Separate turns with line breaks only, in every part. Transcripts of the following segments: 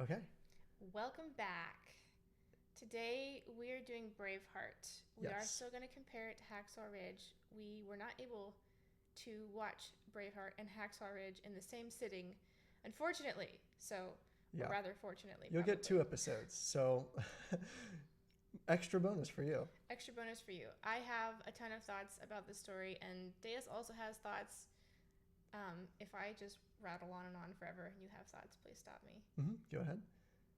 Okay.
Welcome back. Today we are doing Braveheart. We are
Yes.
still going to compare it to Hacksaw Ridge. We were not able to watch Braveheart and Hacksaw Ridge in the same sitting, unfortunately. Or
Yeah.
rather, fortunately,
You'll get 2
probably.
episodes. So extra bonus for you.
Extra bonus for you. I have a ton of thoughts about the story, and Daeus also has thoughts. If I just rattle on and on forever and you have thoughts, please stop me.
Go ahead.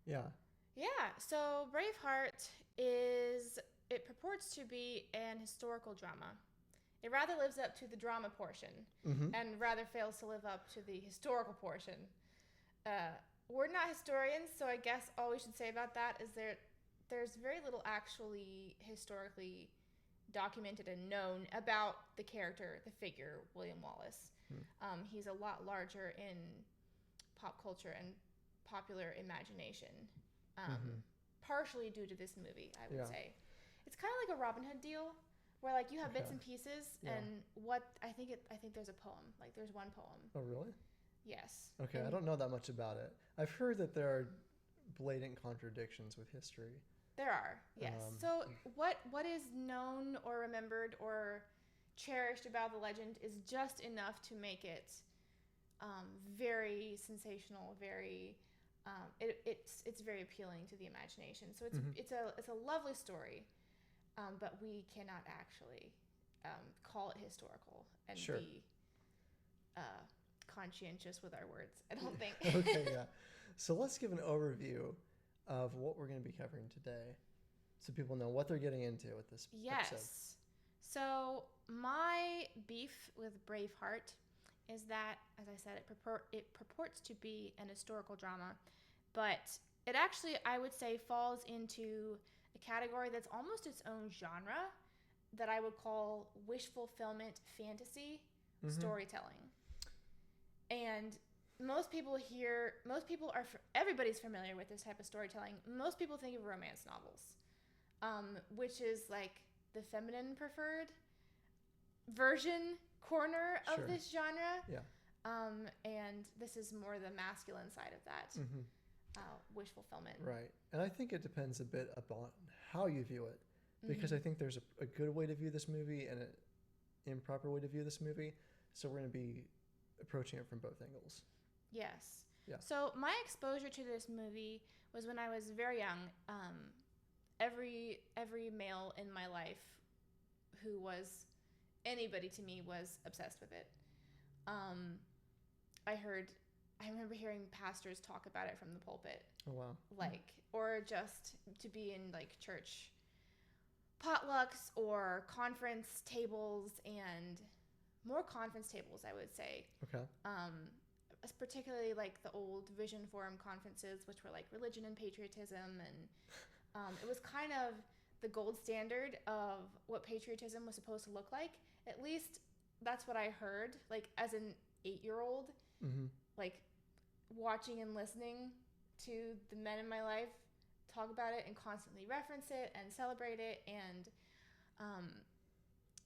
Yeah.
Yeah, so it purports to be an historical drama. It rather lives up to the drama portion
Mm-hmm.
and rather fails to live up to the historical portion. We're not historians, so I guess all we should say about that is there's very little actually historically documented and known about the character, the figure, William Wallace. He's a lot larger in pop culture and popular imagination, partially due to this movie, I would
Yeah.
say. It's kind of like a Robin Hood deal, where like you have bits
Okay.
and pieces,
Yeah.
and I think there's a poem. Like there's one poem.
Oh, really?
Yes.
Okay. I
And
don't know that much about it. I've heard that there are blatant contradictions with history.
there are, yes.
Um,
So what is known or remembered or cherished about the legend is just enough to make it very sensational, very it's very appealing to the imagination. So it's a lovely story, but we cannot actually call it historical and
Sure.
be conscientious with our words. I don't think.
Okay. Yeah. So let's give an overview of what we're going to be covering today, so people know what they're getting into with this episode.
Yes. So my beef with Braveheart is that, as I said, it purports to be an historical drama, but it actually, I would say, falls into a category that's almost its own genre that I would call wish fulfillment fantasy storytelling. And everybody's familiar with this type of storytelling. Most people think of romance novels, which is like the feminine preferred version corner of
Sure.
this genre.
Yeah.
And this is more the masculine side of that, wish fulfillment.
Right. And I think it depends a bit upon how you view it, because I think there's a good way to view this movie and an improper way to view this movie. So we're going to be approaching it from both angles.
Yes.
Yeah.
So my exposure to this movie was when I was very young. Every male in my life who was anybody to me was obsessed with it. I remember hearing pastors talk about it from the pulpit,
Oh, wow.
or just to be in like church potlucks or conference tables, and more conference tables, I would say.
Okay.
Particularly like the old Vision Forum conferences, which were like religion and patriotism, and it was kind of the gold standard of what patriotism was supposed to look like. At least that's what I heard, like as an 8-year-old, like watching and listening to the men in my life talk about it and constantly reference it and celebrate it. And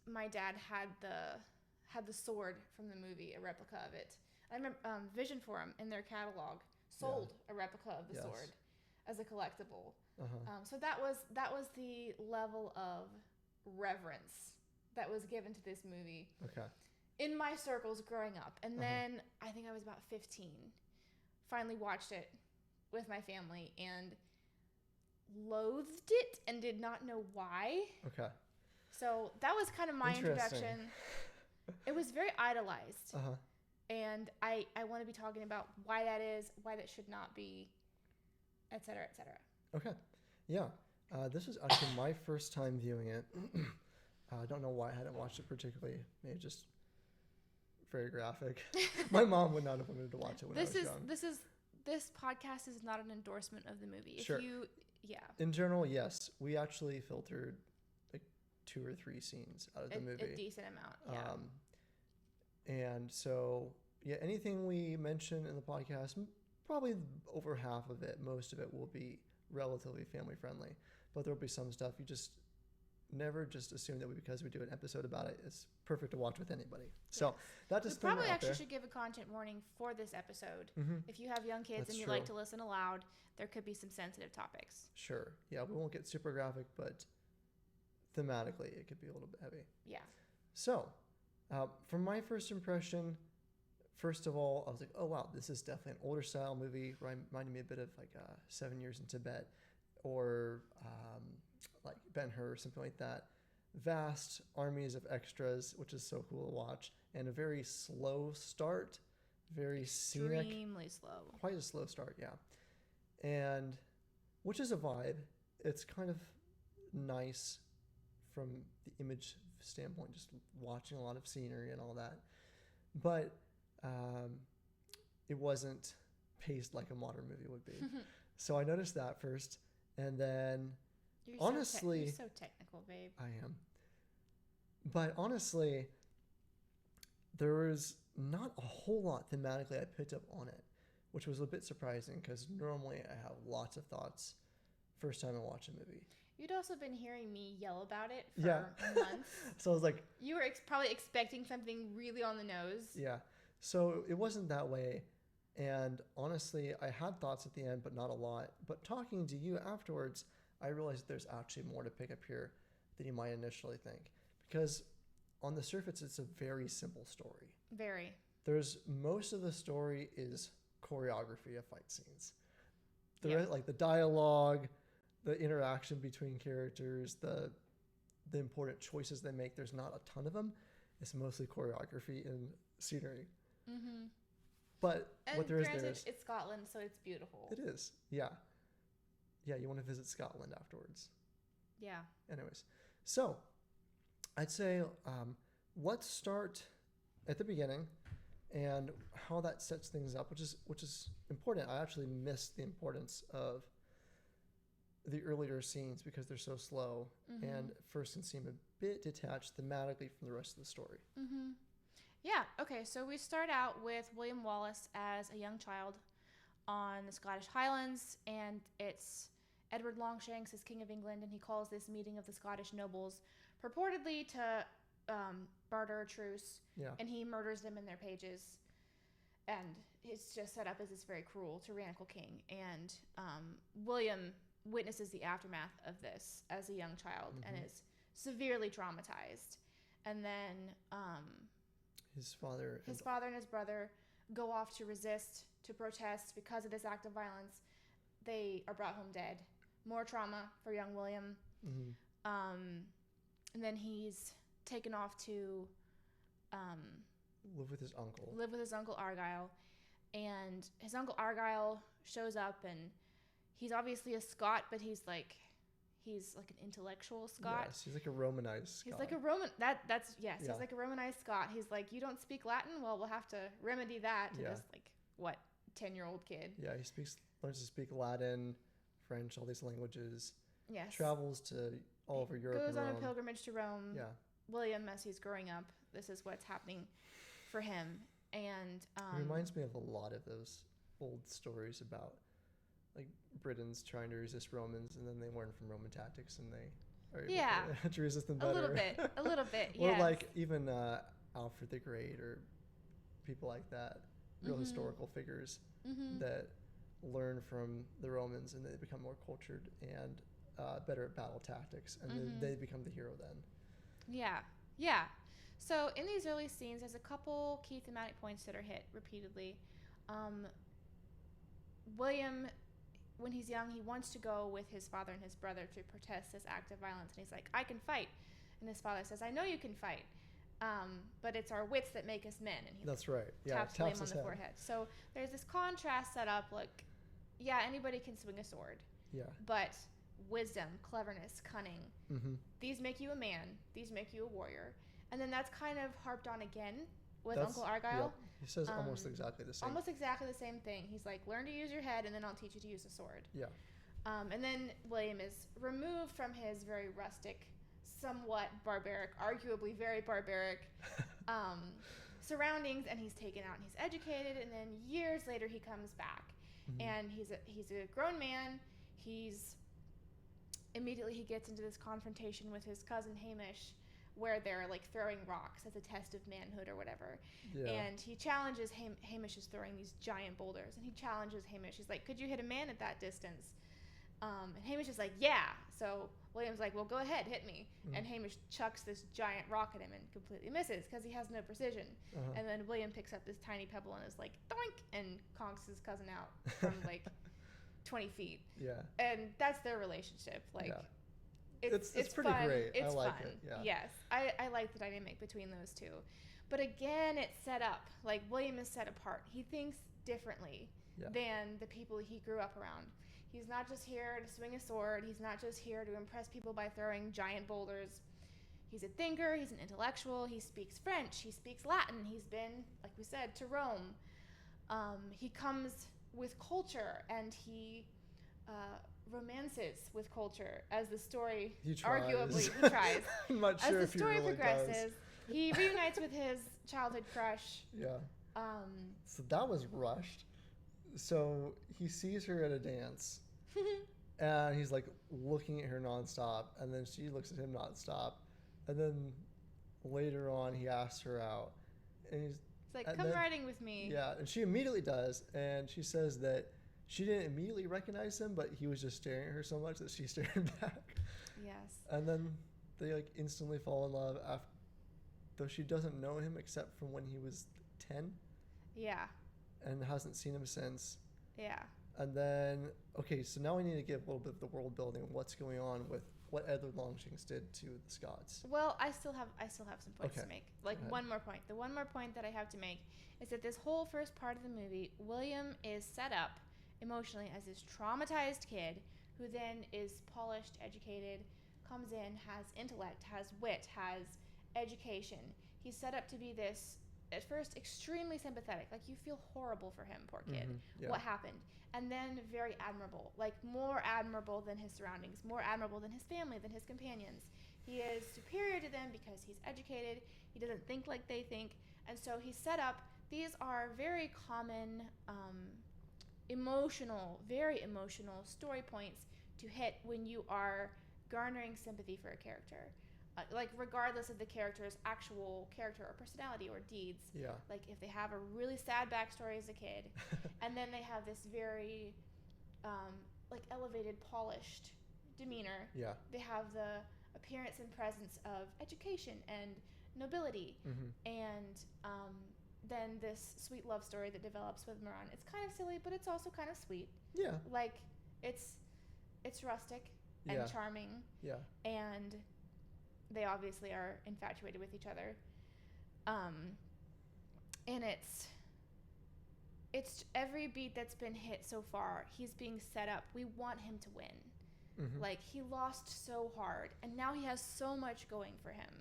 my dad had the sword from the movie, a replica of it. I remember Vision Forum in their catalog sold a replica of the
Yes.
sword as a collectible.
Uh-huh.
So that was the level of reverence that was given to this movie
Okay.
in my circles growing up. And then I think I was about 15. Finally watched it with my family and loathed it and did not know why.
Okay.
So that was kind of my
Interesting.
introduction. It was very idolized.
Uh-huh.
And I want to be talking about why that is, why that should not be, et cetera, et cetera.
Okay. Yeah. This was actually my first time viewing it. I don't know why I hadn't watched it particularly. Maybe just very graphic. My mom would not have wanted to watch it when I was young.
This podcast is not an endorsement of the movie.
Sure.
Yeah.
In general, yes. We actually filtered like 2 or 3 scenes out of the movie.
A decent amount, yeah.
And so, yeah, anything we mention in the podcast, probably over half of it, most of it will be relatively family friendly. But there'll be some stuff you just never just assume that because we do an episode about it, it's perfect to watch with anybody. So that
We
just
probably actually should give a content warning for this episode. If you have young kids and you like to listen aloud, there could be some sensitive topics.
Sure. Yeah, we won't get super graphic, but thematically it could be a little bit heavy.
Yeah.
So, from my first impression, first of all, I was like, oh wow, this is definitely an older style movie. Reminded me a bit of like 7 Years in Tibet, or like Ben-Hur or something like that. Vast armies of extras, which is so cool to watch, and a very slow start, very scenic.
Extremely slow.
Quite a slow start, yeah. And which is a vibe. It's kind of nice from the image standpoint, just watching a lot of scenery and all that. But it wasn't paced like a modern movie would be. So I noticed that first, and then
You're
honestly,
you're so technical, babe.
I am. But honestly, there was not a whole lot thematically I picked up on it, which was a bit surprising because normally I have lots of thoughts first time I watch a movie.
You'd also been hearing me yell about it for
Yeah.
months.
So I was like,
You were probably expecting something really on the nose.
yeah. So it wasn't that way. And honestly, I had thoughts at the end, but not a lot. But talking to you afterwards, I realized there's actually more to pick up here than you might initially think. Because on the surface, it's a very simple story.
Very.
There's most of the story is choreography of fight scenes.
Yeah.
Like the dialogue, the interaction between characters, the important choices they make. There's not a ton of them. It's mostly choreography and scenery.
Mm-hmm.
But
And
what there is,
granted, it's Scotland, so it's beautiful.
it is. Yeah. Yeah, you want to visit Scotland afterwards.
Yeah.
Anyways, so I'd say let's start at the beginning and how that sets things up, which is important. I actually missed the importance of the earlier scenes because they're so slow and first can seem a bit detached thematically from the rest of the story.
Mm-hmm. Yeah, okay, so we start out with William Wallace as a young child on the Scottish Highlands, and it's Edward Longshanks is King of England, and he calls this meeting of the Scottish nobles purportedly to barter a truce, and he murders them in their pages, and it's just set up as this very cruel, tyrannical king, and William witnesses the aftermath of this as a young child and is severely traumatized, and then
His father
and his brother go off to resist, to protest because of this act of violence. They are brought home dead. More trauma for young William. And then he's taken off to
live with his uncle
Argyle. And his uncle Argyle shows up, and he's obviously a Scot, but he's like an intellectual Scot.
Yes, he's like a Romanized Scot.
He's like a Roman. He's like a Romanized Scot. He's like, you don't speak Latin? Well, we'll have to remedy that to this 10-year-old kid.
Yeah, he learns to speak Latin, French, all these languages.
Yes.
Travels to all over Europe.
Goes on a pilgrimage to Rome.
Yeah.
William, as he's growing up, this is what's happening for him, and
it reminds me of a lot of those old stories about like Britons trying to resist Romans, and then they learn from Roman tactics, and they are able to resist them better.
A little bit,
Or
yes.
like even Alfred the Great, or people like that, real historical figures that learn from the Romans, and they become more cultured and better at battle tactics, and then they become the hero then.
Yeah. So in these early scenes, there's a couple key thematic points that are hit repeatedly. William, when he's young, he wants to go with his father and his brother to protest this act of violence, and he's like, I can fight. And his father says, I know you can fight, but it's our wits that make us men. And he
That's right. Yeah,
taps William on the forehead. So there's this contrast set up, like, yeah, anybody can swing a sword.
Yeah.
But wisdom, cleverness, cunning, these make you a man, these make you a warrior. And then that's kind of harped on again with Uncle Argyle.
Yeah. He says almost exactly the same.
Almost exactly the same thing. He's like, learn to use your head, and then I'll teach you to use a sword.
Yeah.
And then William is removed from his very rustic, somewhat barbaric, arguably very barbaric surroundings, and he's taken out and he's educated, and then years later he comes back. And he's a grown man. He's immediately he gets into this confrontation with his cousin Hamish, where they're like throwing rocks as a test of manhood or whatever.
Yeah.
And he challenges Hamish is throwing these giant boulders, and he challenges Hamish. He's like, "Could you hit a man at that distance?" And Hamish is like, "Yeah." So William's like, "Well, go ahead, hit me." And Hamish chucks this giant rock at him and completely misses because he has no precision. And then William picks up this tiny pebble and is like, "Doink!" and conks his cousin out from like 20 feet.
Yeah.
And that's their relationship. Like,
Yeah.
it's
pretty
fun.
great.
It's
I like
fun.
it. Yeah.
Yes, I like the dynamic between those two. But again, it's set up. Like, William is set apart. He thinks differently than the people he grew up around. He's not just here to swing a sword. He's not just here to impress people by throwing giant boulders. He's a thinker. He's an intellectual. He speaks French. He speaks Latin. He's been, like we said, to Rome. He comes with culture, and he romances with culture as the story arguably he tries.
I'm not sure
as the story
if he really
progresses, he reunites with his childhood crush.
Yeah. So that was rushed. So he sees her at a dance, and he's like looking at her nonstop, and then she looks at him nonstop, and then later on he asks her out, and he's
like, "Come riding with me."
Yeah, and she immediately does, and she says that she didn't immediately recognize him, but he was just staring at her so much that she stared back.
Yes.
And then they like instantly fall in love after, though she doesn't know him except from when he was 10.
Yeah.
And hasn't seen him since.
Yeah.
And then, okay, so now we need to give a little bit of the world building, what's going on with what Edward Longshanks did to the Scots.
Well, I still have some points to make. Like, one more point. The one more point that I have to make is that this whole first part of the movie, William is set up emotionally as this traumatized kid who then is polished, educated, comes in, has intellect, has wit, has education. He's set up to be this, at first, extremely sympathetic. Like, you feel horrible for him, poor kid. What happened? And then very admirable. Like, more admirable than his surroundings, more admirable than his family, than his companions. He is superior to them because he's educated. He doesn't think like they think. And so he's set up. These are very common, very emotional story points to hit when you are garnering sympathy for a character. Like, regardless of the character's actual character or personality or deeds.
Yeah.
Like, if they have a really sad backstory as a kid, and then they have this very, like, elevated, polished demeanor.
Yeah.
They have the appearance and presence of education and nobility. And then this sweet love story that develops with Moran. It's kind of silly, but it's also kind of sweet. Yeah. Like, it's rustic and charming. Yeah. And they obviously are infatuated with each other. And it's every beat that's been hit so far, he's being set up. We want him to win. Like, he lost so hard, and now he has so much going for him.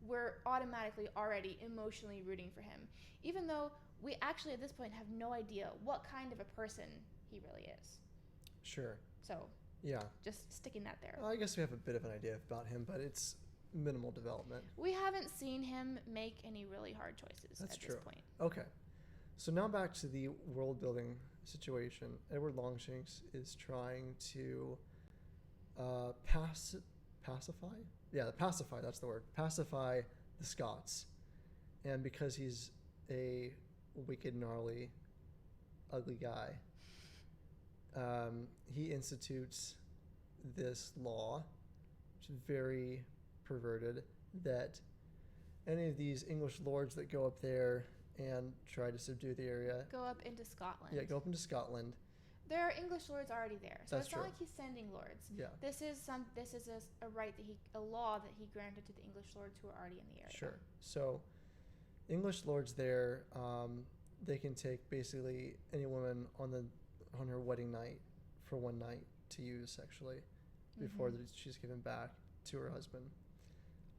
We're automatically already emotionally rooting for him, even though we actually at this point have no idea what kind of a person he really is.
Sure.
So, yeah, just sticking that there.
Well, I guess we have a bit of an idea about him, but it's minimal development.
We haven't seen him make any really hard choices at this point.
Okay. So now back to the world building situation. Edward Longshanks is trying to pacify? Yeah, pacify, that's the word. Pacify the Scots. And because he's a wicked, gnarly, ugly guy, he institutes this law, which is very perverted, that any of these English lords that go up there and try to subdue the area...
Go up into Scotland.
Yeah, go up into Scotland.
There are English lords already there, so
That's
it's not
true.
like he's sending lords.
Yeah.
This is a right that a law that he granted to the English lords who are already in the area.
Sure. So, English lords there, they can take basically any woman on her wedding night for one night to use sexually before she's given back to her husband.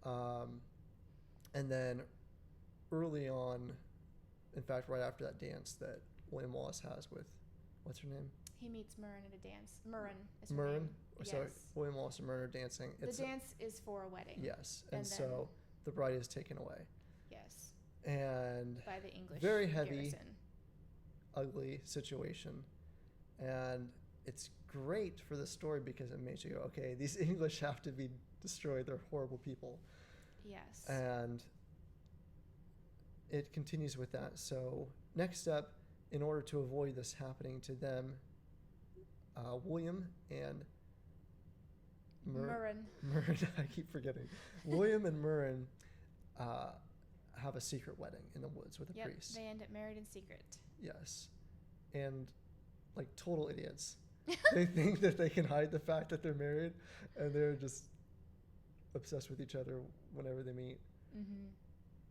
And then early on, in fact, right after that dance that William Wallace has with, what's her name?
He meets Murren at a dance. Murren is her
Murren?
name.
So
yes.
William Wallace and Murren are dancing.
The dance is for a wedding.
Yes. And so the bride is taken away.
Yes.
And
by the English
very heavy,
garrison.
Ugly situation. And it's great for the story because it makes you go, okay, these English have to be destroyed. They're horrible people.
Yes.
And it continues with that. So next step, in order to avoid this happening to them, William and
Murren.
I keep forgetting. William and Murren have a secret wedding in the woods with a priest.
They end up married in secret.
Yes. And like total idiots. They think that they can hide the fact that they're married, and they're just obsessed with each other whenever they meet.
Mm-hmm.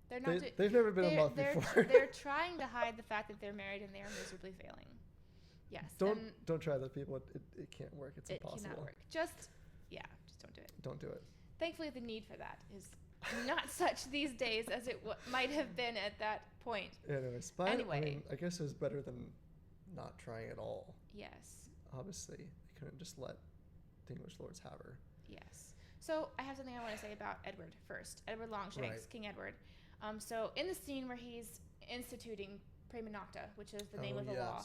They're not.
They've never been in love before.
They're trying to hide the fact that they're married, and they are miserably failing. Yes.
Don't try that, people. It can't work. It's impossible.
It cannot work. Just don't do it.
Don't do it.
Thankfully, the need for that is not such these days as it might have been at that point.
Anyways, I guess it was better than not trying at all.
Yes.
Obviously, they couldn't just let the English lords have her.
Yes. So I have something I want to say about Edward first. Edward Longshanks,
Right.
King Edward. So in the scene where he's instituting prima nocta, which is the name of the law,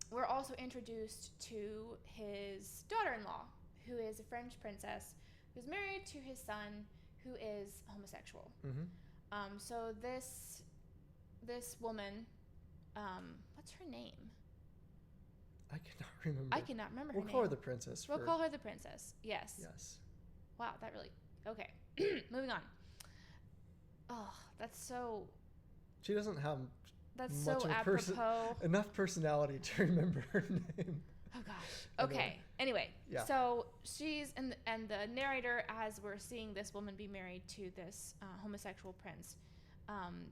we're also introduced to his daughter-in-law, who is a French princess, who's married to his son, who is homosexual.
Mm-hmm.
So this woman, what's her name?
I cannot remember.
I cannot remember her name.
We'll call her the princess.
We'll call her the princess. Yes.
Yes.
Wow, that really... Okay. Moving on. Oh, that's so...
She doesn't have
That's
much
so
of
apropos.
enough personality to remember her name.
Oh, gosh. Okay. Anyway,
yeah.
So she's... And the narrator, as we're seeing this woman be married to this homosexual prince,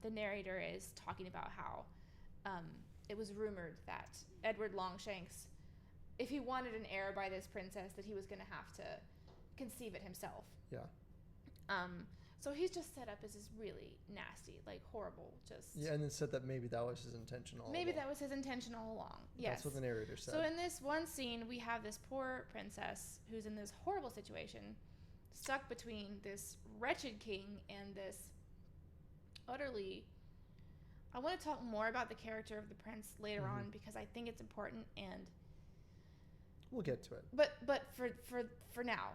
the narrator is talking about how it was rumored that Edward Longshanks, if he wanted an heir by this princess, that he was going to have to conceive it himself.
Yeah.
So he's just set up as this really nasty, like horrible, just...
Yeah, and then said that maybe that was his intention all along.
That was his intention all along. Yes.
That's what the narrator said.
So in this one scene, we have this poor princess who's in this horrible situation, stuck between this wretched king and this utterly... I want to talk more about the character of the prince later
Mm-hmm.
on because I think it's important, and
we'll get to it.
But for now,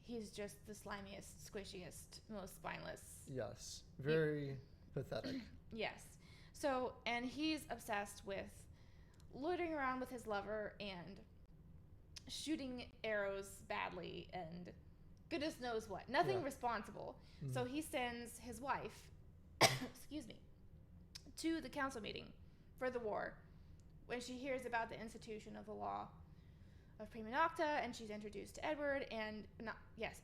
he's just the slimiest, squishiest, most spineless.
Yes, very pathetic.
Yes. So, and he's obsessed with loitering around with his lover and shooting arrows badly and goodness knows what. Nothing responsible.
Mm-hmm.
So he sends his wife, excuse me, to the council meeting for the war when she hears about the institution of the law of prima nocta, and she's introduced to Edward, and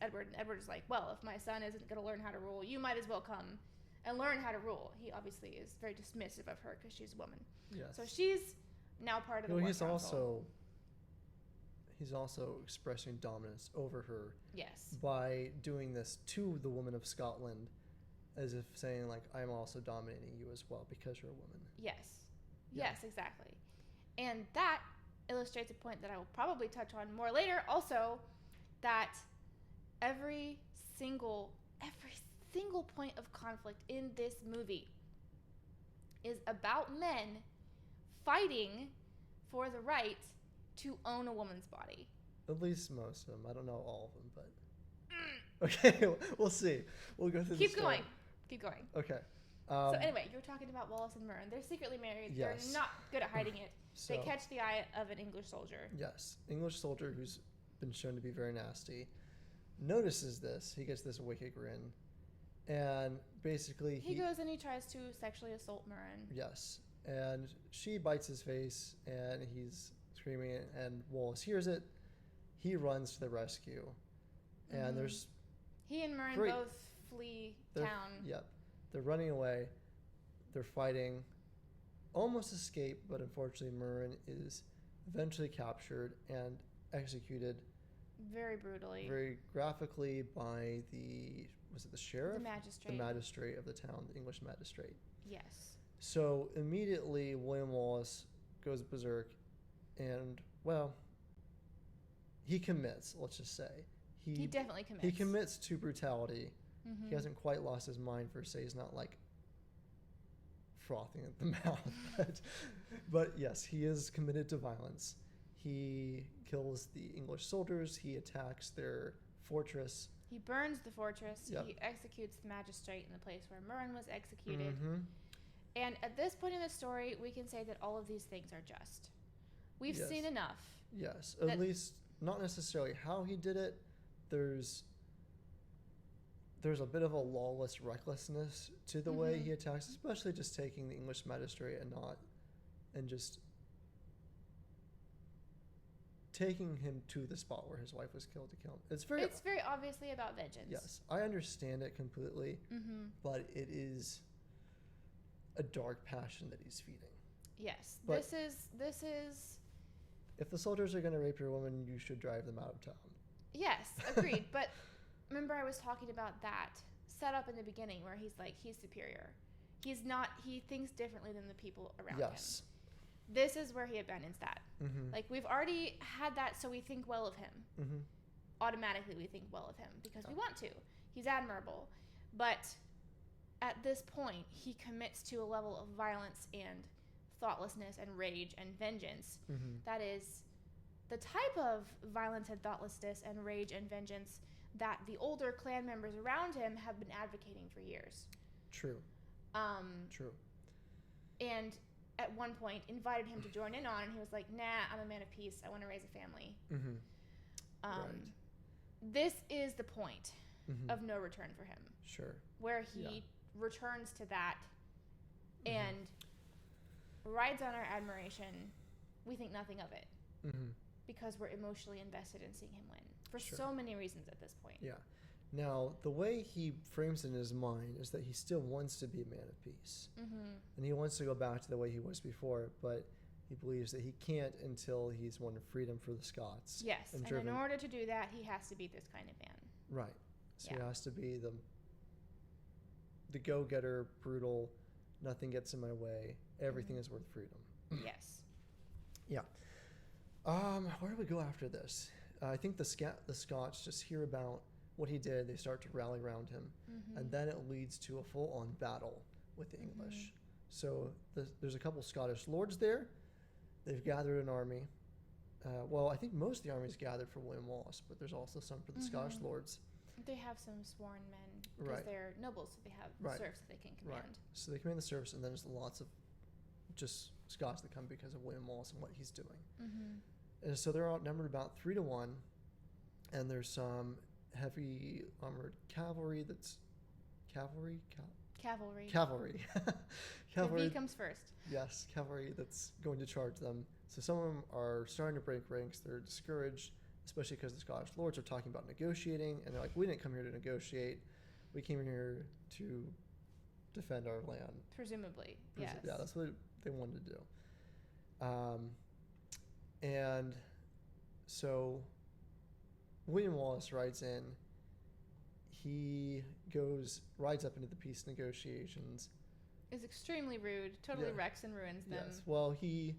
Edward is like, well, if my son isn't going to learn how to rule, you might as well come and learn how to rule. He obviously is very dismissive of her because she's a woman.
Yes.
So she's now part of the war council.
He's also expressing dominance over her.
Yes.
By doing this to the woman of Scotland, as if saying, like, I'm also dominating you as well because you're a woman.
Yes.
Yeah.
Yes, exactly. And that illustrates a point that I will probably touch on more later. Also, that every single point of conflict in this movie is about men fighting for the right to own a woman's body.
At least most of them. I don't know all of them, but... Okay, we'll see. We'll go through
Keep going.
Okay.
So anyway, you're talking about Wallace and Murren. They're secretly married.
Yes.
They're not good at hiding it.
So,
they catch the eye of an English soldier.
Yes. English soldier who's been shown to be very nasty notices this. He gets this wicked grin. And basically
he goes and he tries to sexually assault Murren.
Yes. And she bites his face and he's screaming, and Wallace hears it. He runs to the rescue. And there's...
He and Murren both flee town.
Yep. They're running away. They're fighting. Almost escape, but unfortunately Murren is eventually captured and executed
very brutally,
very graphically by the sheriff?
The magistrate.
The magistrate of the town, the English magistrate.
Yes.
So immediately William Wallace goes berserk and, well, he commits, let's just say.
He definitely commits.
He commits to brutality.
Mm-hmm.
He hasn't quite lost his mind per se. He's not like frothing at the mouth. But yes, he is committed to violence. He kills the English soldiers. He attacks their fortress.
He burns the fortress.
Yep.
He executes the magistrate in the place where Murren was executed.
Mm-hmm.
And at this point in the story, we can say that all of these things are just. We've
Yes.
seen enough.
Yes, at least not necessarily how he did it. There's a bit of a lawless recklessness to the way he attacks, especially just taking the English magistrate and just taking him to the spot where his wife was killed to kill him. It's very
obviously about vengeance.
Yes, I understand it completely, but it is a dark passion that he's feeding.
Yes,
But
this is.
if the soldiers are going to rape your woman, you should drive them out of town.
Yes, agreed. But remember, I was talking about that setup in the beginning where he's like, he's superior. He's not. He thinks differently than the people around him.
Yes.
This is where he abandons that.
Mm-hmm.
Like, we've already had that, so we think well of him.
Mm-hmm.
Automatically, we think well of him because we want to. He's admirable. But at this point, he commits to a level of violence and thoughtlessness and rage and vengeance that is the type of violence and thoughtlessness and rage and vengeance that the older clan members around him have been advocating for years.
True. True.
And at one point invited him to join in on, and he was like, nah, I'm a man of peace. I want to raise a family.
Right.
This is the point of no return for him.
Sure.
Where he returns to that and rides on our admiration. We think nothing of it because we're emotionally invested in seeing him win for so many reasons at this point.
Yeah. Now, the way he frames it in his mind is that he still wants to be a man of peace. And he wants to go back to the way he was before, but he believes that he can't until he's won freedom for the Scots.
Yes, and in order to do that, he has to be this kind of man.
Right. So he has to be the go-getter, brutal, nothing gets in my way, everything is worth freedom.
Yes.
Yeah. Where do we go after this? I think the Scots just hear about what he did. They start to rally around him, and then it leads to a full-on battle with the English. So there's a couple Scottish lords there. They've gathered an army. Well, I think most of the army is gathered for William Wallace, but there's also some for the Scottish lords.
They have some sworn men because they're nobles, so they have serfs that they can command.
Right. So they command the serfs, and then there's lots of just Scots that come because of William Wallace and what he's doing. And so they're outnumbered about 3-1, and there's some heavy armored cavalry that's cavalry.
The V comes first.
Yes, cavalry that's going to charge them. So some of them are starting to break ranks. They're discouraged, especially because the Scottish lords are talking about negotiating, and they're like, we didn't come here to negotiate. We came here to defend our land.
Presumably, yes.
Yeah, that's what they wanted to do. And so William Wallace rides in. He rides up into the peace negotiations.
Is extremely rude, totally wrecks and ruins them.
Yes. Well, he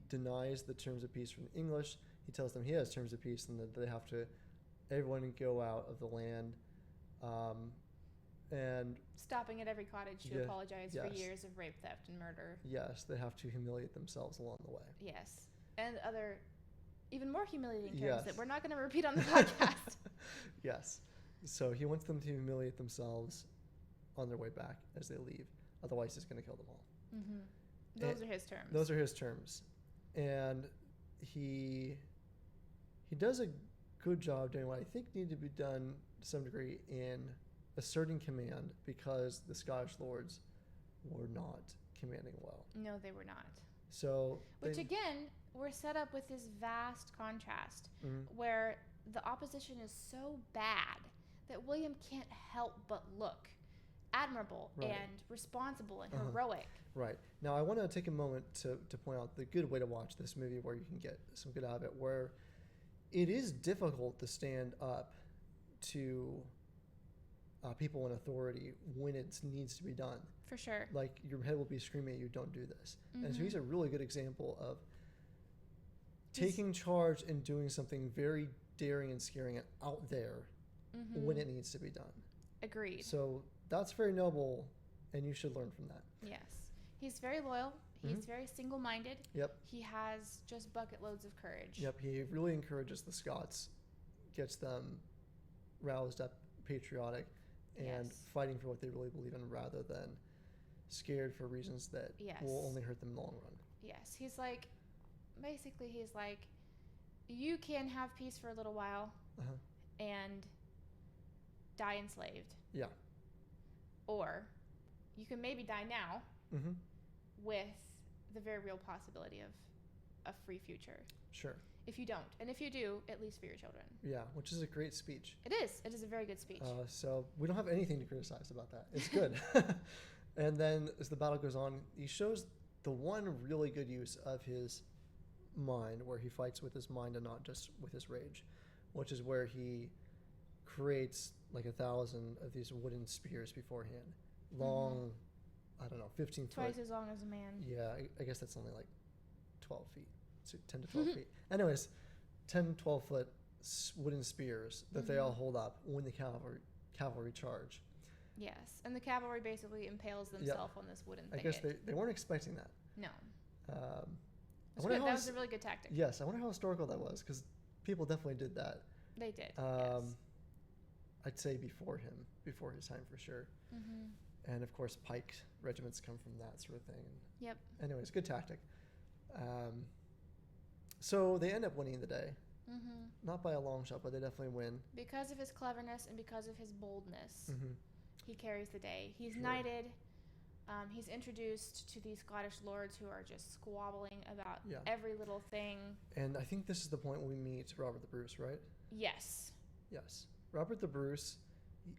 denies the terms of peace from the English. He tells them he has terms of peace and that they have to, everyone go out of the land. And
stopping at every cottage to apologize for years of rape, theft, and murder.
Yes, they have to humiliate themselves along the way.
Yes. And other even more humiliating terms that we're not going to repeat on the podcast.
Yes. So he wants them to humiliate themselves on their way back as they leave. Otherwise, he's going to kill them all.
Those are his terms.
Those are his terms. And he does a good job doing what I think needed to be done to some degree in asserting command, because the Scottish lords were not commanding well.
No, they were not.
So
Which again, we're set up with this vast contrast where the opposition is so bad that William can't help but look admirable and responsible and heroic.
Right. Now, I want to take a moment to point out the good way to watch this movie where you can get some good out of it, where it is difficult to stand up to people in authority when it needs to be done.
For sure.
Like, your head will be screaming at you, don't do this. And so he's a really good example of taking charge and doing something very daring and scary and out there when it needs to be done.
Agreed.
So that's very noble, and you should learn from that.
Yes. He's very loyal. He's very single-minded.
Yep.
He has just bucket loads of courage.
Yep. He really encourages the Scots, gets them roused up, patriotic, and fighting for what they really believe in rather than scared for reasons that will only hurt them in the long run.
Yes. He's like, you can have peace for a little while and die enslaved.
Yeah.
Or you can maybe die now with the very real possibility of a free future.
Sure.
If you don't. And if you do, at least for your children.
Yeah, which is a great speech.
It is. It is a very good speech.
So we don't have anything to criticize about that. It's good. And then as the battle goes on, he shows the one really good use of his mind, where he fights with his mind and not just with his rage, which is where he creates like 1,000 of these wooden spears beforehand. Long, I don't know, 15 foot.
Twice as long as a man.
Yeah, I guess that's only like 12 feet. So 10 to 12 feet. Anyways, 10, 12 foot wooden spears that they all hold up when the cavalry charge.
Yes, and the cavalry basically impales themselves on this wooden thing.
I guess they weren't expecting that.
No.
That
was a really good tactic.
Yes, I wonder how historical that was, because people definitely did that.
They did,
yes. I'd say before his time for sure. And of course, pike regiments come from that sort of thing.
Yep.
Anyways, good tactic. So they end up winning the day. Not by a long shot, but they definitely win. Because
of his cleverness and because of his boldness, he carries the day. He's knighted. He's introduced to these Scottish lords who are just squabbling about every little thing.
And I think this is the point when we meet Robert the Bruce, right?
Yes.
Yes. Robert the Bruce,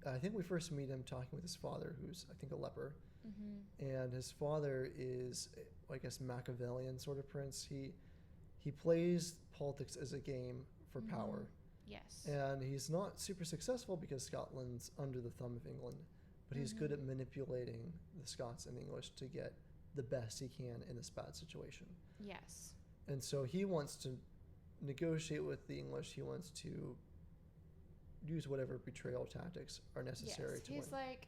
I think we first meet him talking with his father, who's, I think, a leper. And his father is, I guess, Machiavellian sort of prince. He plays politics as a game for power.
Yes.
And he's not super successful because Scotland's under the thumb of England. But he's good at manipulating the Scots and English to get the best he can in this bad situation.
Yes.
And so he wants to negotiate with the English. He wants to use whatever betrayal tactics are necessary to win.
He's like,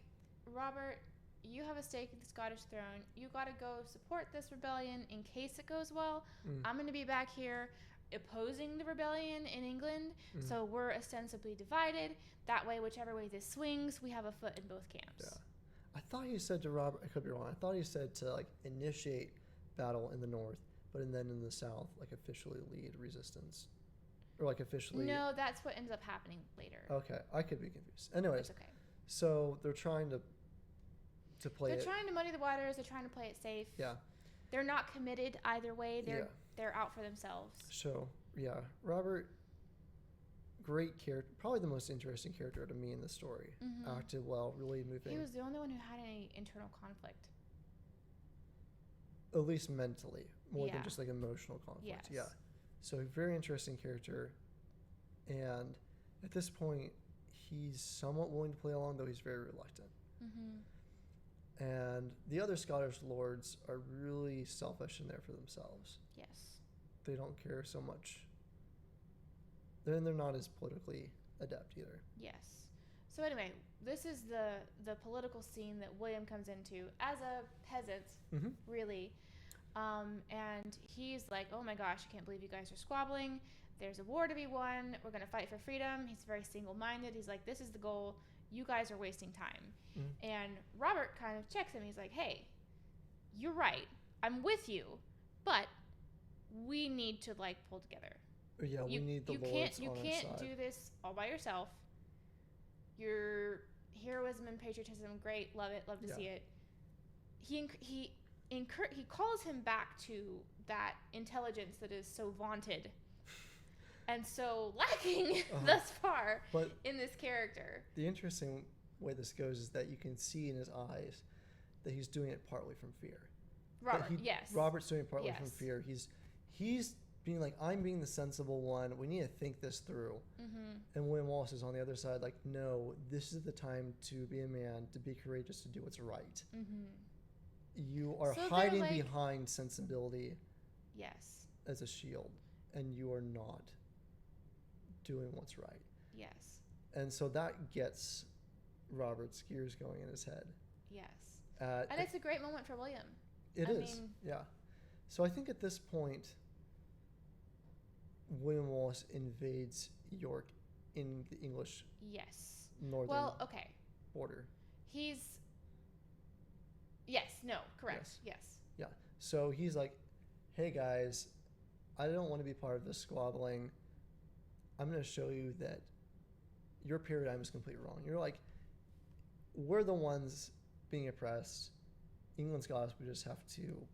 Robert, you have a stake in the Scottish throne. You got to go support this rebellion in case it goes well. I'm going to be back here opposing the rebellion in England. So we're ostensibly divided. That way, whichever way this swings, we have a foot in both camps.
Yeah. I thought he said to Robert, I could be wrong, I thought he said to like initiate battle in the north, but then in the south, like officially lead resistance. Or like officially...
No, that's what ends up happening later.
Okay, I could be confused. Anyways,
it's okay.
So they're trying to play
They're trying to muddy the waters. They're trying to play it safe.
Yeah.
They're not committed either way. They're out for themselves.
So, yeah. Robert, great character. Probably the most interesting character to me in the story. Acted well, really moving.
He was the only one who had any internal conflict.
At least mentally. More than just like emotional conflict.
Yes.
Yeah. So, very interesting character. And at this point, he's somewhat willing to play along, though he's very reluctant. And the other Scottish lords are really selfish in there for themselves.
Yes.
They don't care so much. They're not as politically adept either.
Yes. So anyway, this is the political scene that William comes into as a peasant, really. And he's like, oh my gosh, I can't believe you guys are squabbling. There's a war to be won. We're going to fight for freedom. He's very single-minded. He's like, this is the goal. You guys are wasting time. And Robert kind of checks him. He's like, hey, you're right. I'm with you, but we need to like pull together.
Yeah, we need the lords on our side. You can't
do this all by yourself. Your heroism and patriotism, great, love it, love to see it. He calls him back to that intelligence that is so vaunted and so lacking thus far in this character.
The interesting way this goes is that you can see in his eyes that he's doing it partly from fear. Robert's doing it partly from fear. He's being like, I'm being the sensible one. We need to think this through. And William Wallace is on the other side like, no, this is the time to be a man, to be courageous, to do what's right. You are hiding behind sensibility as a shield, and you are not doing what's right.
Yes.
And so that gets Robert's gears going in his head.
Yes. And it's a great moment for William.
It is. Yeah. So I think at this point, William Wallace invades York in the English
Yes.
northern
Well, okay.
border.
He's. Yes. No. Correct. Yes.
Yeah. So he's like, hey guys, I don't want to be part of this squabbling. I'm going to show you that your paradigm is completely wrong. You're like, we're the ones being oppressed. England's got us. We just have to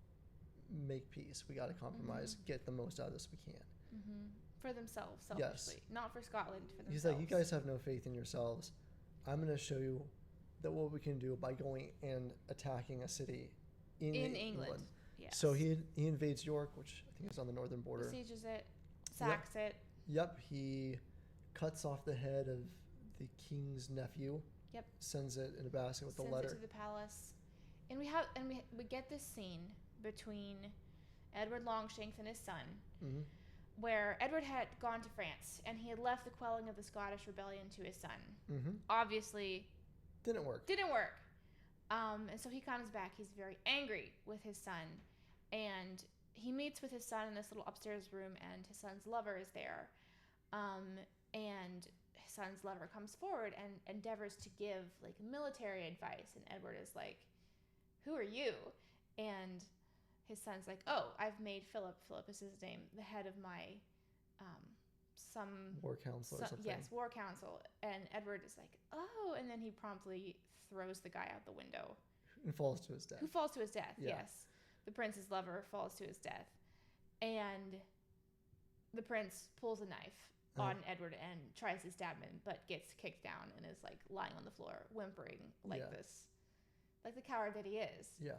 make peace. We got to compromise, get the most out of this we can.
Mm-hmm. For themselves, selfishly. Not for Scotland, for themselves.
He's like, you guys have no faith in yourselves. I'm going to show you that what we can do by going and attacking a city in England.
Yes.
So he invades York, which I think is on the northern border.
Besieges it, sacks it.
Yep, he cuts off the head of the king's nephew.
Yep.
Sends it in a basket with
Sends
a letter.
It to the palace. And we get this scene between Edward Longshanks and his son, where Edward had gone to France and he had left the quelling of the Scottish rebellion to his son. Obviously,
didn't work.
And so he comes back. He's very angry with his son, and he meets with his son in this little upstairs room, and his son's lover is there. And his son's lover comes forward and endeavors to give like military advice, and Edward is like, "Who are you?" And his son's like, "Oh, I've made Philip is his name, the head of my some
war council or something."
Yes, war council. And Edward is like, "Oh," and then he promptly throws the guy out the window.
And falls to his death.
Who falls to his death,
yeah.
Yes. The prince's lover falls to his death. And the prince pulls a knife on Edward and tries to stab him, but gets kicked down and is like lying on the floor, whimpering like this. Like the coward that he is.
Yeah.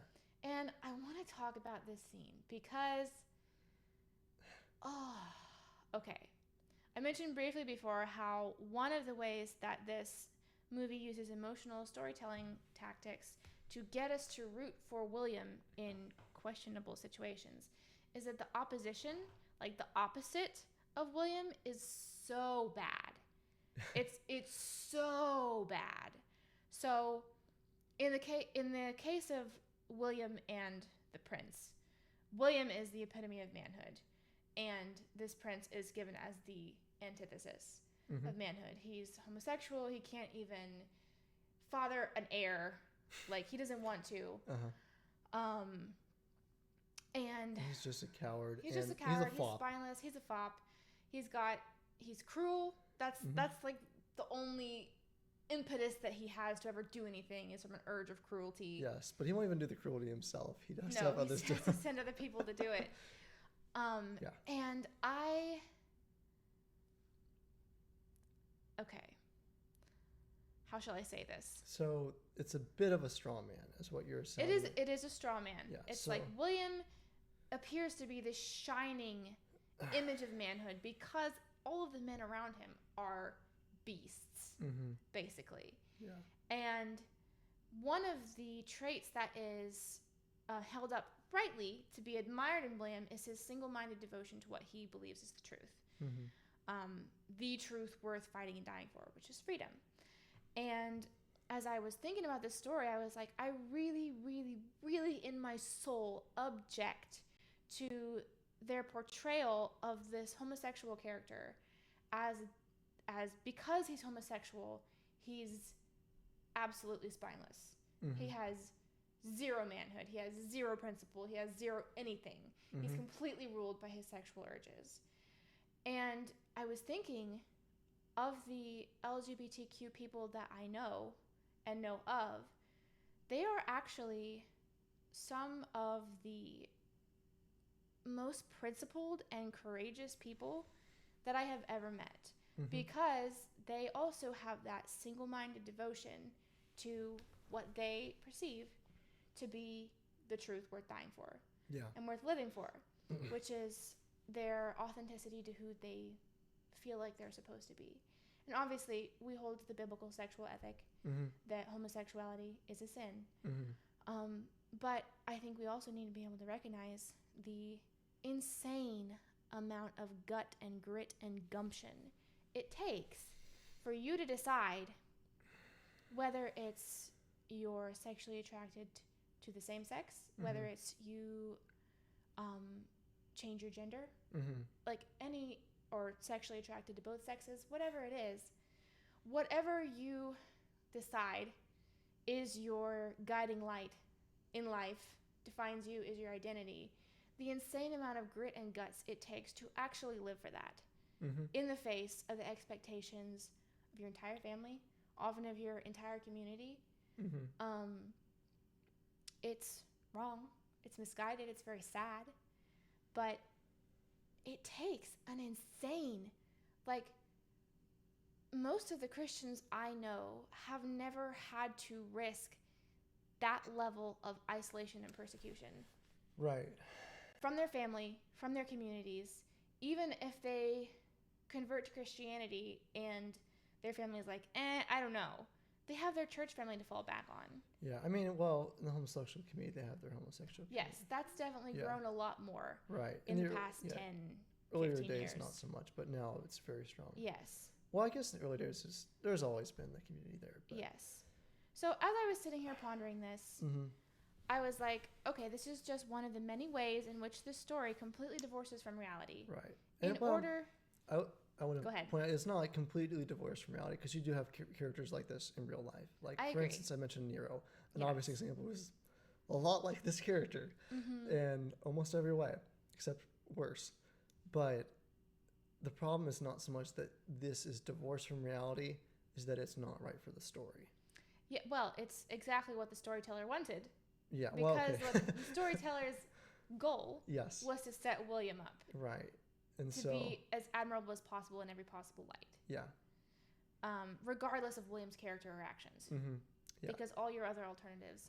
And I want to talk about this scene because, okay. I mentioned briefly before how one of the ways that this movie uses emotional storytelling tactics to get us to root for William in questionable situations is that the opposition, like the opposite of William, is so bad. It's so bad. So in the case of William and the prince, William is the epitome of manhood, and this prince is given as the antithesis of manhood. He's homosexual. He can't even father an heir. Like, he doesn't want to. And
he's just a coward.
He's just a coward. He's spineless. He's a fop. He's cruel. That's like the only impetus that he has to ever do anything is from an urge of cruelty.
Yes, but he won't even do the cruelty himself. He does have others do it.
He has to send other people to do it. And okay. How shall I say this?
So it's a bit of a straw man, is what you're saying.
It is a straw man.
Yeah,
it's like William appears to be this shining image of manhood because all of the men around him are beasts, basically.
Yeah.
And one of the traits that is held up brightly to be admired in William is his single-minded devotion to what he believes is the truth. The truth worth fighting and dying for, which is freedom. And as I was thinking about this story, I was like, I really, really, really in my soul object to their portrayal of this homosexual character as because he's homosexual, he's absolutely spineless. He has zero manhood. He has zero principle. He has zero anything. He's completely ruled by his sexual urges. And I was thinking of the LGBTQ people that I know and know of, they are actually some of the most principled and courageous people that I have ever met, because they also have that single-minded devotion to what they perceive to be the truth worth dying for and worth living for, which is their authenticity to who they feel like they're supposed to be. And obviously, we hold to the biblical sexual ethic that homosexuality is a sin. But I think we also need to be able to recognize the insane amount of gut and grit and gumption it takes for you to decide whether it's you're sexually attracted to the same sex, whether it's you change your gender,
Mm-hmm.
like or sexually attracted to both sexes, whatever it is, whatever you decide is your guiding light in life, defines you, is your identity, the insane amount of grit and guts it takes to actually live for that
Mm-hmm.
in the face of the expectations of your entire family, often of your entire community.
Mm-hmm.
It's wrong, it's misguided, it's very sad, but it takes an insane, like, most of the Christians I know have never had to risk that level of isolation and persecution
Right.
from their family, from their communities, even if they convert to Christianity and their family is like, I don't know. They have their church family to fall back on.
Yeah. I mean, well, in the homosexual community, they have their homosexual community.
Yes, that's definitely
Yeah.
grown a lot more
Right.
in the past 10,
earlier
15
days,
years.
not so much, but now it's very strong.
Yes.
Well, I guess in the early days, there's always been the community there. But.
Yes. So as I was sitting here pondering this,
Mm-hmm.
I was like, okay, this is just one of the many ways in which this story completely divorces from reality.
Right. I want to
Go ahead.
point out, it's not like completely divorced from reality, because you do have characters like this in real life. Like,
I
for
agree.
instance, I mentioned Nero. An
Yes.
obvious example was a lot like this character
Mm-hmm.
in almost every way, except worse. But the problem is not so much that this is divorced from reality, is that it's not right for the story.
Yeah, well, it's exactly what the storyteller wanted.
Yeah,
Because
well, okay.
what the storyteller's goal
Yes,
was to set William up
right. And
to
so,
be as admirable as possible in every possible light,
yeah.
regardless of William's character or actions.
Mm-hmm. Yeah.
Because all your other alternatives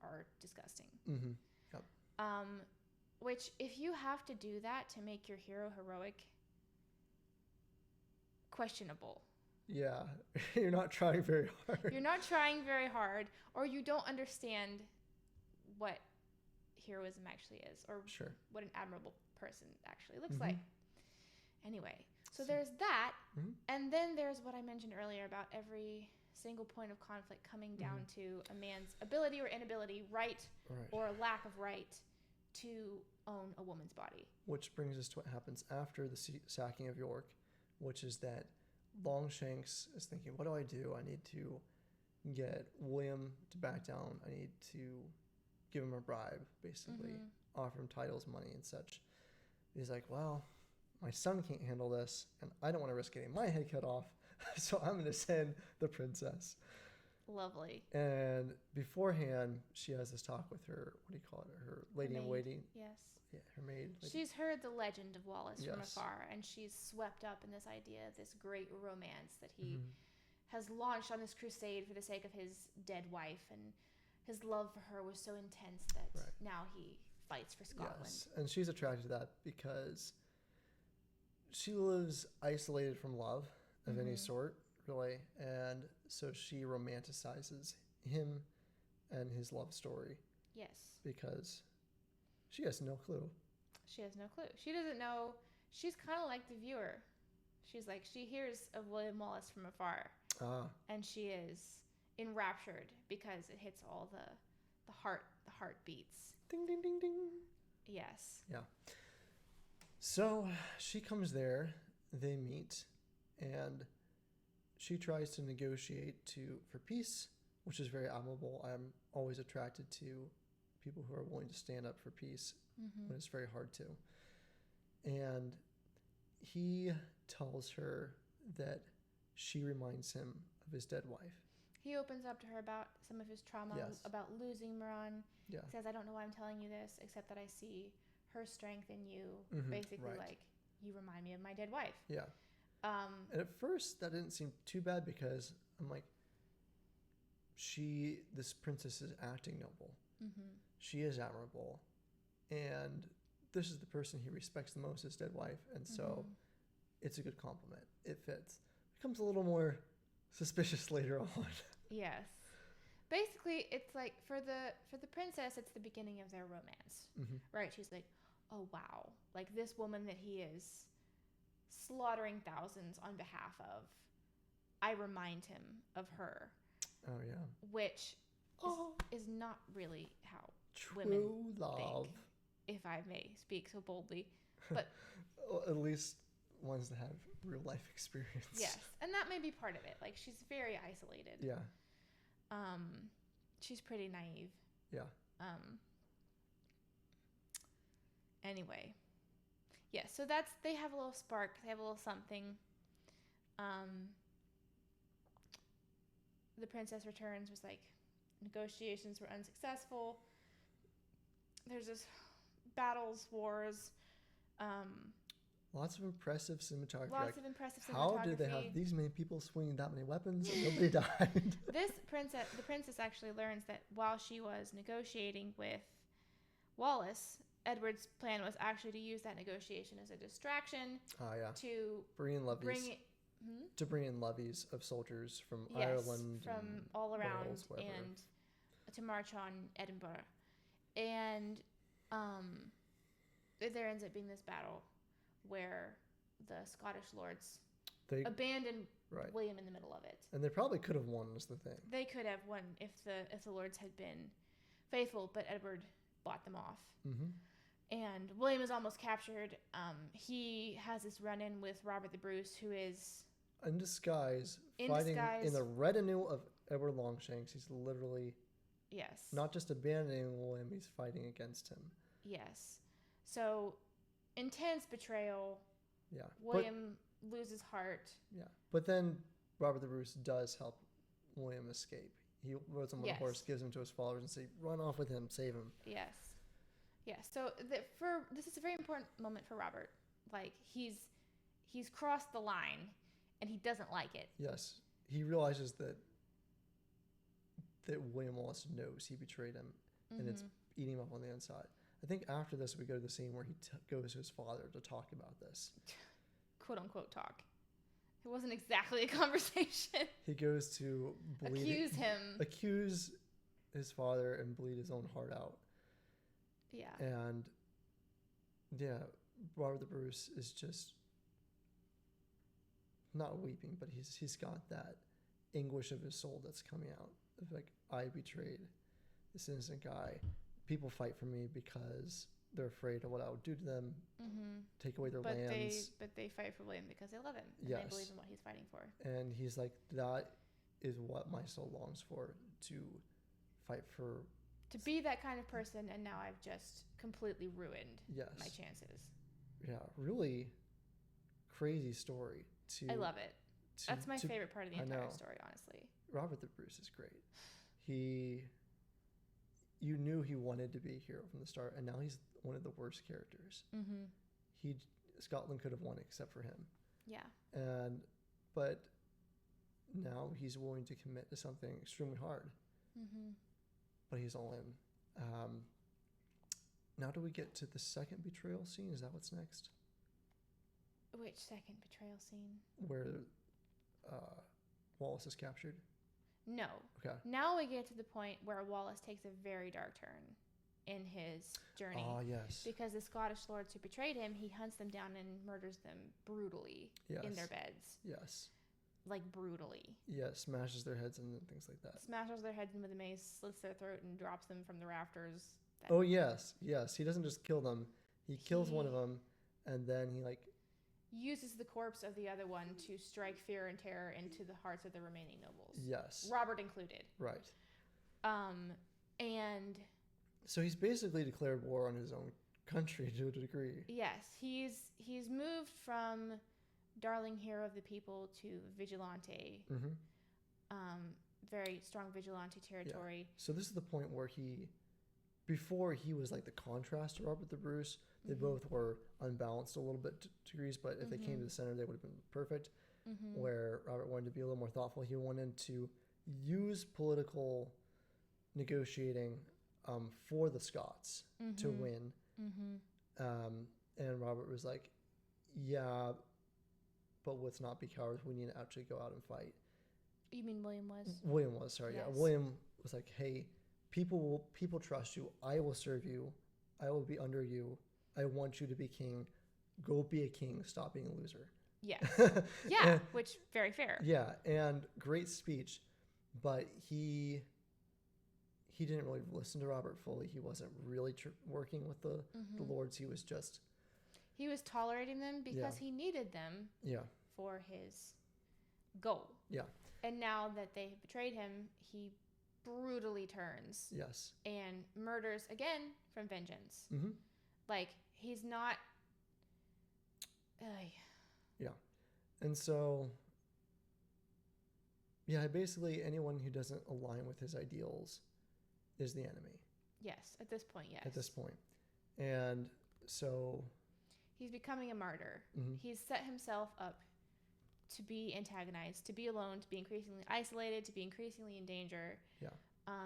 are disgusting.
Mm-hmm. Yep.
Which, if you have to do that to make your hero heroic, questionable.
Yeah, you're not trying very hard.
You're not trying very hard, or you don't understand what heroism actually is, or
Sure.
what an admirable person actually looks
Mhm.
like. Anyway, so there's that,
Mhm.
and then there's what I mentioned earlier about every single point of conflict coming down
Mhm.
to a man's ability or inability, right
Right.
or lack of right, to own a woman's body.
Which brings us to what happens after the sacking of York, which is that Longshanks is thinking, what do? I need to get William to back down. I need to give him a bribe, basically,
Mhm.
offer him titles, money, and such. He's like, well, my son can't handle this, and I don't want to risk getting my head cut off, so I'm going to send the princess.
Lovely.
And beforehand, she has this talk with her, what do you call it, her lady in
maid.
waiting.
Yes.
Yeah, her maid. Lady.
She's heard the legend of Wallace from
Yes.
afar, and she's swept up in this idea of this great romance that he
Mhm.
has launched on this crusade for the sake of his dead wife, and his love for her was so intense that
Right.
now he fights for Scotland.
Yes, and she's attracted to that because she lives isolated from love of any
Mhm.
sort, really, and so she romanticizes him and his love story
Yes.
because she has no clue.
She has no clue. She doesn't know. She's kind of like the viewer. She's like, she hears of William Wallace from afar,
Ah,
and she is enraptured because it hits all the heartbeats.
ding, ding, ding, ding.
Yes.
So she comes there, they meet, and she tries to negotiate for peace, which is very admirable. I'm always attracted to people who are willing to stand up for peace
Mm-hmm.
when it's very hard to. And he tells her that she reminds him of his dead wife.
He opens up to her about some of his trauma,
Yes.
about losing Miran.
Yeah.
He says, I don't know why I'm telling you this, except that I see her strength in you.
Mhm,
Basically,
right.
like, you remind me of my dead wife.
Yeah. And at first, that didn't seem too bad because I'm like, this princess is acting noble.
Mm-hmm.
She is admirable. And this is the person he respects the most, his dead wife. And so it's a good compliment. It fits. Becomes a little more suspicious later on.
Yes. Basically, it's like for the princess, it's the beginning of their romance,
Mm-hmm.
right? She's like, oh wow, like this woman that he is slaughtering thousands on behalf of, I remind him of her,
Oh, yeah.
which is not really how
True
women
love.
if I may speak so boldly. But
Well, at least ones that have real life experience.
yes, and that may be part of it. Like, she's very isolated.
Yeah.
She's pretty naive.
Yeah.
Anyway. Yeah, so they have a little spark. They have a little something. The princess returns, was like, negotiations were unsuccessful. There's this battles, wars,
Lots of impressive cinematography.
lots of impressive cinematography.
How did they have these many people swinging that many weapons and nobody died?
The princess actually learns that while she was negotiating with Wallace, Edward's plan was actually to use that negotiation as a distraction to
bring in levies. To bring in levies of soldiers from Ireland,
from all around,
Wales,
and to march on Edinburgh. And there ends up being this battle where the Scottish lords abandoned William in the middle of it.
And they probably could have won, is the thing.
They could have won if the lords had been faithful, but Edward bought them off. Mm-hmm. And William is almost captured. He has this run-in with Robert the Bruce, who is
in disguise, fighting in the retinue of Edward Longshanks. He's literally not just abandoning William, he's fighting against him.
Yes. So, intense betrayal.
Yeah.
William loses heart.
Yeah. But then Robert the Bruce does help William escape. He loads him on a horse, gives him to his followers, and say, "Run off with him, save him."
Yes. Yeah. So this is a very important moment for Robert. Like, he's crossed the line, and he doesn't like it.
Yes. He realizes that William Wallace knows he betrayed him, and it's eating him up on the inside. I think after this, we go to the scene where he goes to his father to talk about this.
"Quote unquote" talk. It wasn't exactly a conversation.
He goes to accuse his father and bleed his own heart out.
Yeah.
And Robert the Bruce is just not weeping, but he's got that anguish of his soul that's coming out. Of like, I betrayed this innocent guy. People fight for me because they're afraid of what I would do to them, take away their lands.
But they fight for William because they love him. And they believe in what he's fighting for.
And he's like, that is what my soul longs for, to fight for.
To be that kind of person, and now I've just completely ruined my chances.
Yeah, really crazy story.
I love it. That's my favorite part of the entire story, honestly.
Robert the Bruce is great. You knew he wanted to be a hero from the start, and now he's one of the worst characters. Scotland could have won except for him.
Yeah.
But now he's willing to commit to something extremely hard. But he's all in. Now do we get to the second betrayal scene? Is that what's next?
Which second betrayal scene?
Where Wallace is captured?
No.
Okay.
Now we get to the point where Wallace takes a very dark turn in his journey.
Ah, yes.
Because the Scottish lords who betrayed him, he hunts them down and murders them brutally in their beds.
Yes.
Like, brutally.
Yes, smashes their heads and things like that.
Smashes their heads in with a mace, slits their throat, and drops them from the rafters.
Oh, yes. Yes. He doesn't just kill them. He kills one of them, and then he,
uses the corpse of the other one to strike fear and terror into the hearts of the remaining nobles.
Yes.
Robert included.
Right.
And
so he's basically declared war on his own country to a degree.
Yes. He's moved from darling hero of the people to vigilante. Very strong vigilante territory.
Yeah. So this is the point where before he was like the contrast to Robert the Bruce. They both were unbalanced a little bit to degrees, but if they came to the center, they would have been perfect. Where Robert wanted to be a little more thoughtful. He wanted to use political negotiating for the Scots to win. And Robert was like, yeah, but let's not be cowards. We need to actually go out and fight.
You mean William was?
William was, sorry. Yes. Yeah. William was like, hey, people trust you. I will serve you. I will be under you. I want you to be king. Go be a king. Stop being a loser.
Yes. Yeah, which, very fair.
Yeah, and great speech. But he he didn't really listen to Robert fully. He wasn't really working with the lords. He was just...
He was tolerating them because
Yeah.
he needed them
Yeah.
for his goal.
Yeah.
And now that they have betrayed him, he brutally turns
Yes.
and murders again from vengeance.
Mm-hmm.
Like, he's not...
Yeah. And so... Yeah, basically anyone who doesn't align with his ideals is the enemy.
Yes, at this point, yes.
At this point. And so...
He's becoming a martyr.
Mm-hmm.
He's set himself up to be antagonized, to be alone, to be increasingly isolated, to be increasingly in danger.
Yeah.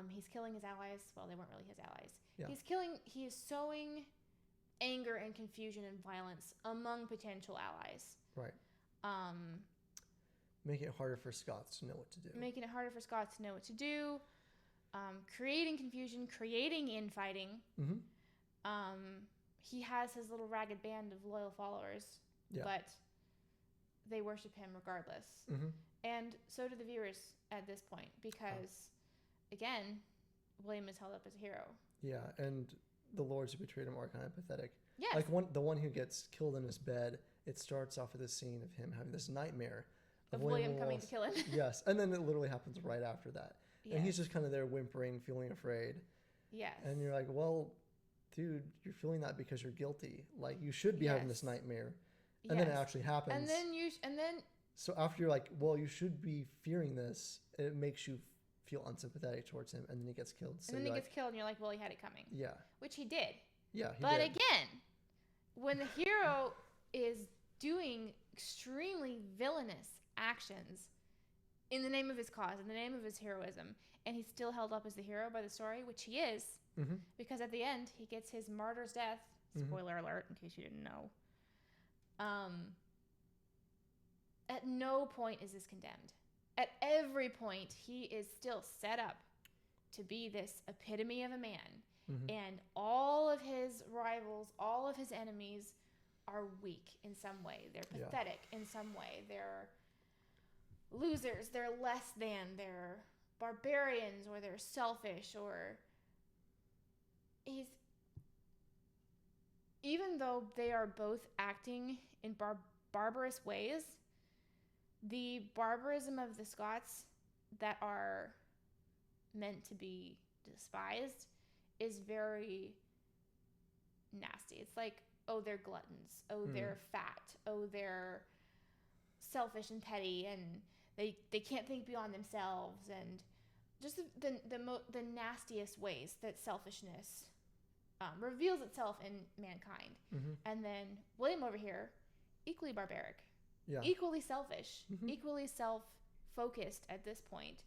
He's killing his allies. Well, they weren't really his allies.
Yeah.
He is sowing anger and confusion and violence among potential allies.
Right. Making it harder for Scots to know what to do.
Making it harder for Scots to know what to do. Creating confusion, creating infighting.
Mm-hmm.
He has his little ragged band of loyal followers, but they worship him regardless.
Mm-hmm.
And so do the viewers at this point because, again, William is held up as a hero.
Yeah, and the lords who betrayed him are kind of pathetic.
Yes.
Like the one who gets killed in his bed, it starts off with a scene of him having this nightmare
of William coming to kill him.
Yes, and then it literally happens right after that.
Yes.
And he's just kind of there whimpering, feeling afraid.
Yes.
And you're like, well, dude, you're feeling that because you're guilty. Like, you should be having this nightmare. And then it actually happens.
And then
so after you're like, well, you should be fearing this, it makes you feel unsympathetic towards him, and then he gets killed. So
and then he gets killed, and you're like, well, he had it coming.
Yeah.
Which he did.
Yeah, he
but
did.
again, when the hero is doing extremely villainous actions in the name of his cause, in the name of his heroism, and he's still held up as the hero by the story, which he is, because at the end, he gets his martyr's death. Spoiler alert, in case you didn't know. At no point is this condemned. At every point, he is still set up to be this epitome of a man. And all of his rivals, all of his enemies are weak in some way. They're pathetic in some way. They're losers. They're less than. They're barbarians, or they're selfish, or... Even though they are both acting in barbarous ways, the barbarism of the Scots that are meant to be despised is very nasty. It's like, oh, they're gluttons. Oh, they're fat. Oh, they're selfish and petty, and they can't think beyond themselves, and just the nastiest ways that selfishness reveals itself in mankind. And then William over here, equally barbaric, equally selfish, equally self-focused at this point,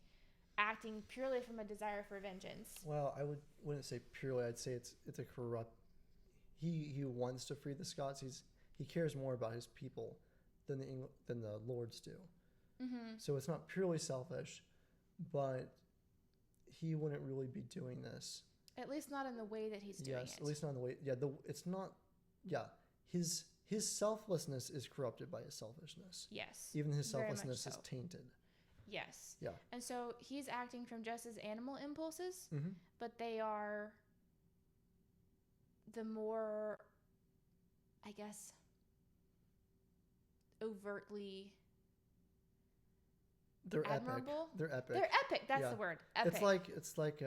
acting purely from a desire for vengeance.
Well, wouldn't say purely. I'd say it's a corrupt. He wants to free the Scots. He cares more about his people than the lords do. So it's not purely selfish, but he wouldn't really be doing this.
At least not in the way that he's doing it.
Yes, at least not in the way. Yeah, it's not. Yeah, his selflessness is corrupted by his selfishness.
Yes.
Even his
very
selflessness
much so.
is tainted.
Yes.
Yeah.
And so he's acting from just his animal impulses, but they are the more, I guess, overtly admirable.
They're epic.
They're epic. That's the word. Epic.
It's like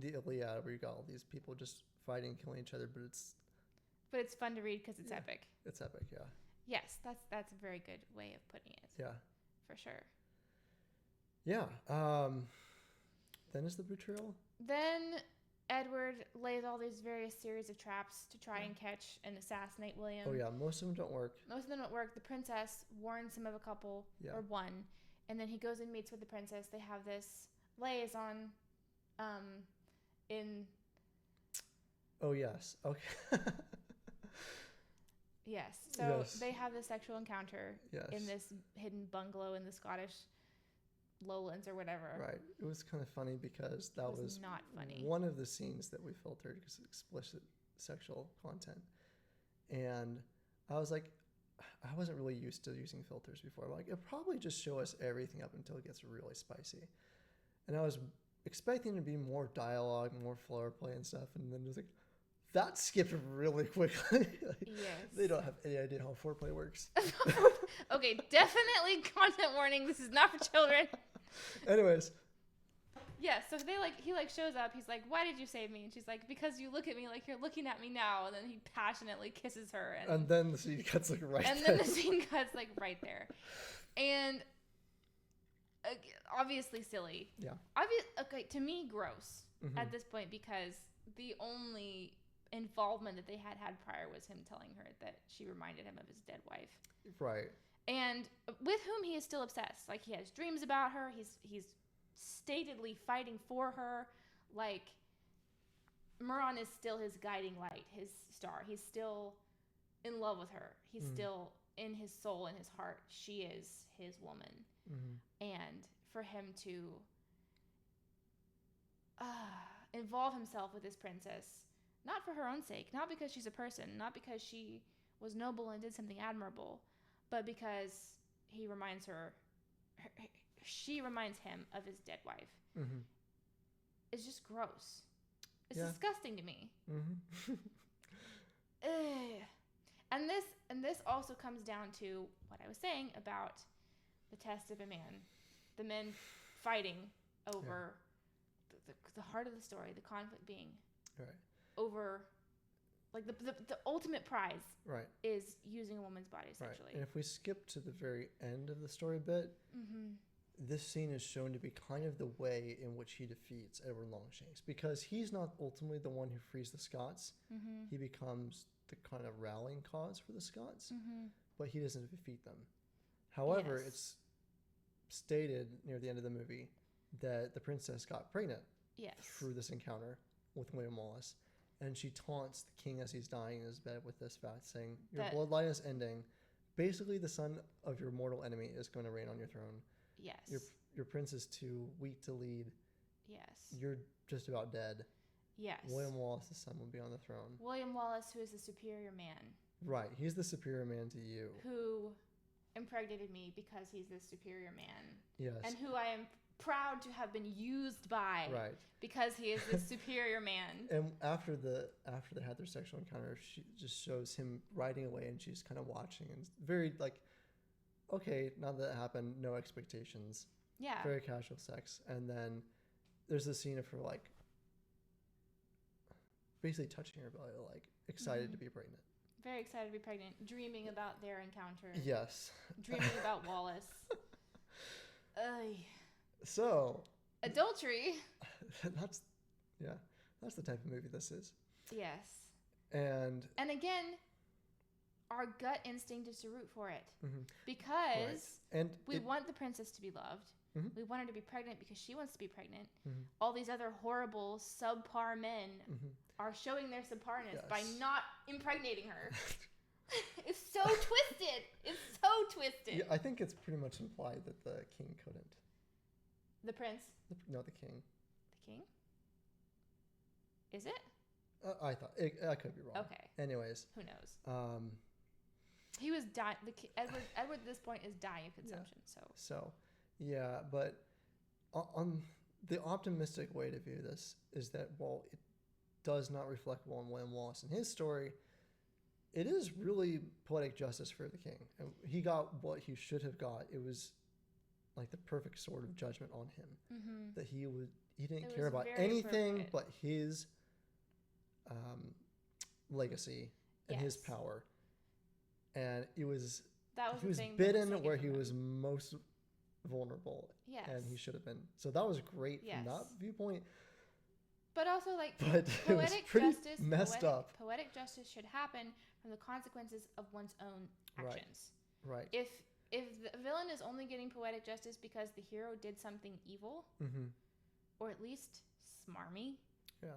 the Iliad, where you got all these people just fighting, killing each other, but
it's fun to read because it's epic.
It's epic, yeah.
Yes, that's a very good way of putting it.
Yeah.
For sure.
Yeah. Then is the betrayal?
Then Edward lays all these various series of traps to try and catch and assassinate William.
Oh yeah, most of them don't work.
Most of them don't work. The princess warns him of a couple, or one, and then he goes and meets with the princess. They have this liaison in...
Oh, yes. Okay.
Yes. So they have this sexual encounter in this hidden bungalow in the Scottish lowlands or whatever.
Right. It was kind of funny because that was
not funny.
One of the scenes that we filtered because of explicit sexual content. And I was like, I wasn't really used to using filters before. I'm like, it'll probably just show us everything up until it gets really spicy. And I was expecting to be more dialogue, more floor play and stuff, and then just like that skipped really quickly.
Yes.
They don't have any idea how foreplay works.
Okay, definitely content warning. This is not for children.
Anyways.
Yeah, so he shows up. He's like, "Why did you save me?" And she's like, "Because you look at me like you're looking at me now." And then he passionately kisses her.
And then the scene cuts like right
and
there.
then the scene cuts like right there. And obviously silly.
Yeah.
Okay, to me, gross at this point, because the only involvement that they had prior was him telling her that she reminded him of his dead wife.
Right.
And with whom he is still obsessed. Like, he has dreams about her. He's statedly fighting for her. Like, Muran is still his guiding light, his star. He's still in love with her. He's still, in his soul, in his heart, she is his woman. And for him to involve himself with this princess, not for her own sake, not because she's a person, not because she was noble and did something admirable, but because she reminds him of his dead wife. It's just gross. It's disgusting to me. And this also comes down to what I was saying about the test of a man, the men fighting over the heart of the story, the conflict being over, like, the ultimate prize is using a woman's body, essentially.
And if we skip to the very end of the story bit, this scene is shown to be kind of the way in which he defeats Edward Longshanks, because he's not ultimately the one who frees the Scots. He becomes the kind of rallying cause for the Scots, but he doesn't defeat them. However, it's stated near the end of the movie that the princess got pregnant through this encounter with William Wallace, and she taunts the king as he's dying in his bed with this fact, saying, "Your bloodline is ending. Basically, the son of your mortal enemy is going to reign on your throne.
Yes.
Your prince is too weak to lead.
Yes.
You're just about dead.
Yes.
William Wallace's son will be on the throne."
William Wallace, who is the superior man.
Right. He's the superior man to you.
Who impregnated me because he's the superior man.
Yes.
And who I am proud to have been used by.
Right.
Because he is the superior man.
And after they had their sexual encounter, she just shows him riding away, and she's kind of watching, and very like, okay, now that it happened, no expectations.
Yeah.
Very casual sex. And then there's a scene of her, like, basically touching her belly, like, excited to be pregnant.
Very excited to be pregnant, dreaming about their encounter.
Yes.
Dreaming about Wallace.
So.
Adultery.
That's the type of movie this is.
Yes.
And
again, our gut instinct is to root for it. Because we want the princess to be loved. We want her to be pregnant because she wants to be pregnant. All these other horrible subpar men are showing their subparness by not impregnating her. It's so twisted. It's so twisted.
Yeah, I think it's pretty much implied that the king couldn't.
The prince?
No, the king.
The king? Is it?
I thought. I could be wrong.
Okay.
Anyways.
Who knows? He was dying. Edward at this point is dying of consumption. So.
Yeah, but on the optimistic way to view this is that while it does not reflect well on William Wallace and his story, it is really poetic justice for the king. And he got what he should have got. It was like the perfect sort of judgment on him. That he didn't care about anything but his legacy and his power. And he was bidden where he was most vulnerable. And he should have been. So that was great from that viewpoint.
But also, like,
poetic justice messed up.
Poetic justice should happen from the consequences of one's own actions.
Right.
If the villain is only getting poetic justice because the hero did something evil, or at least smarmy.
Yeah.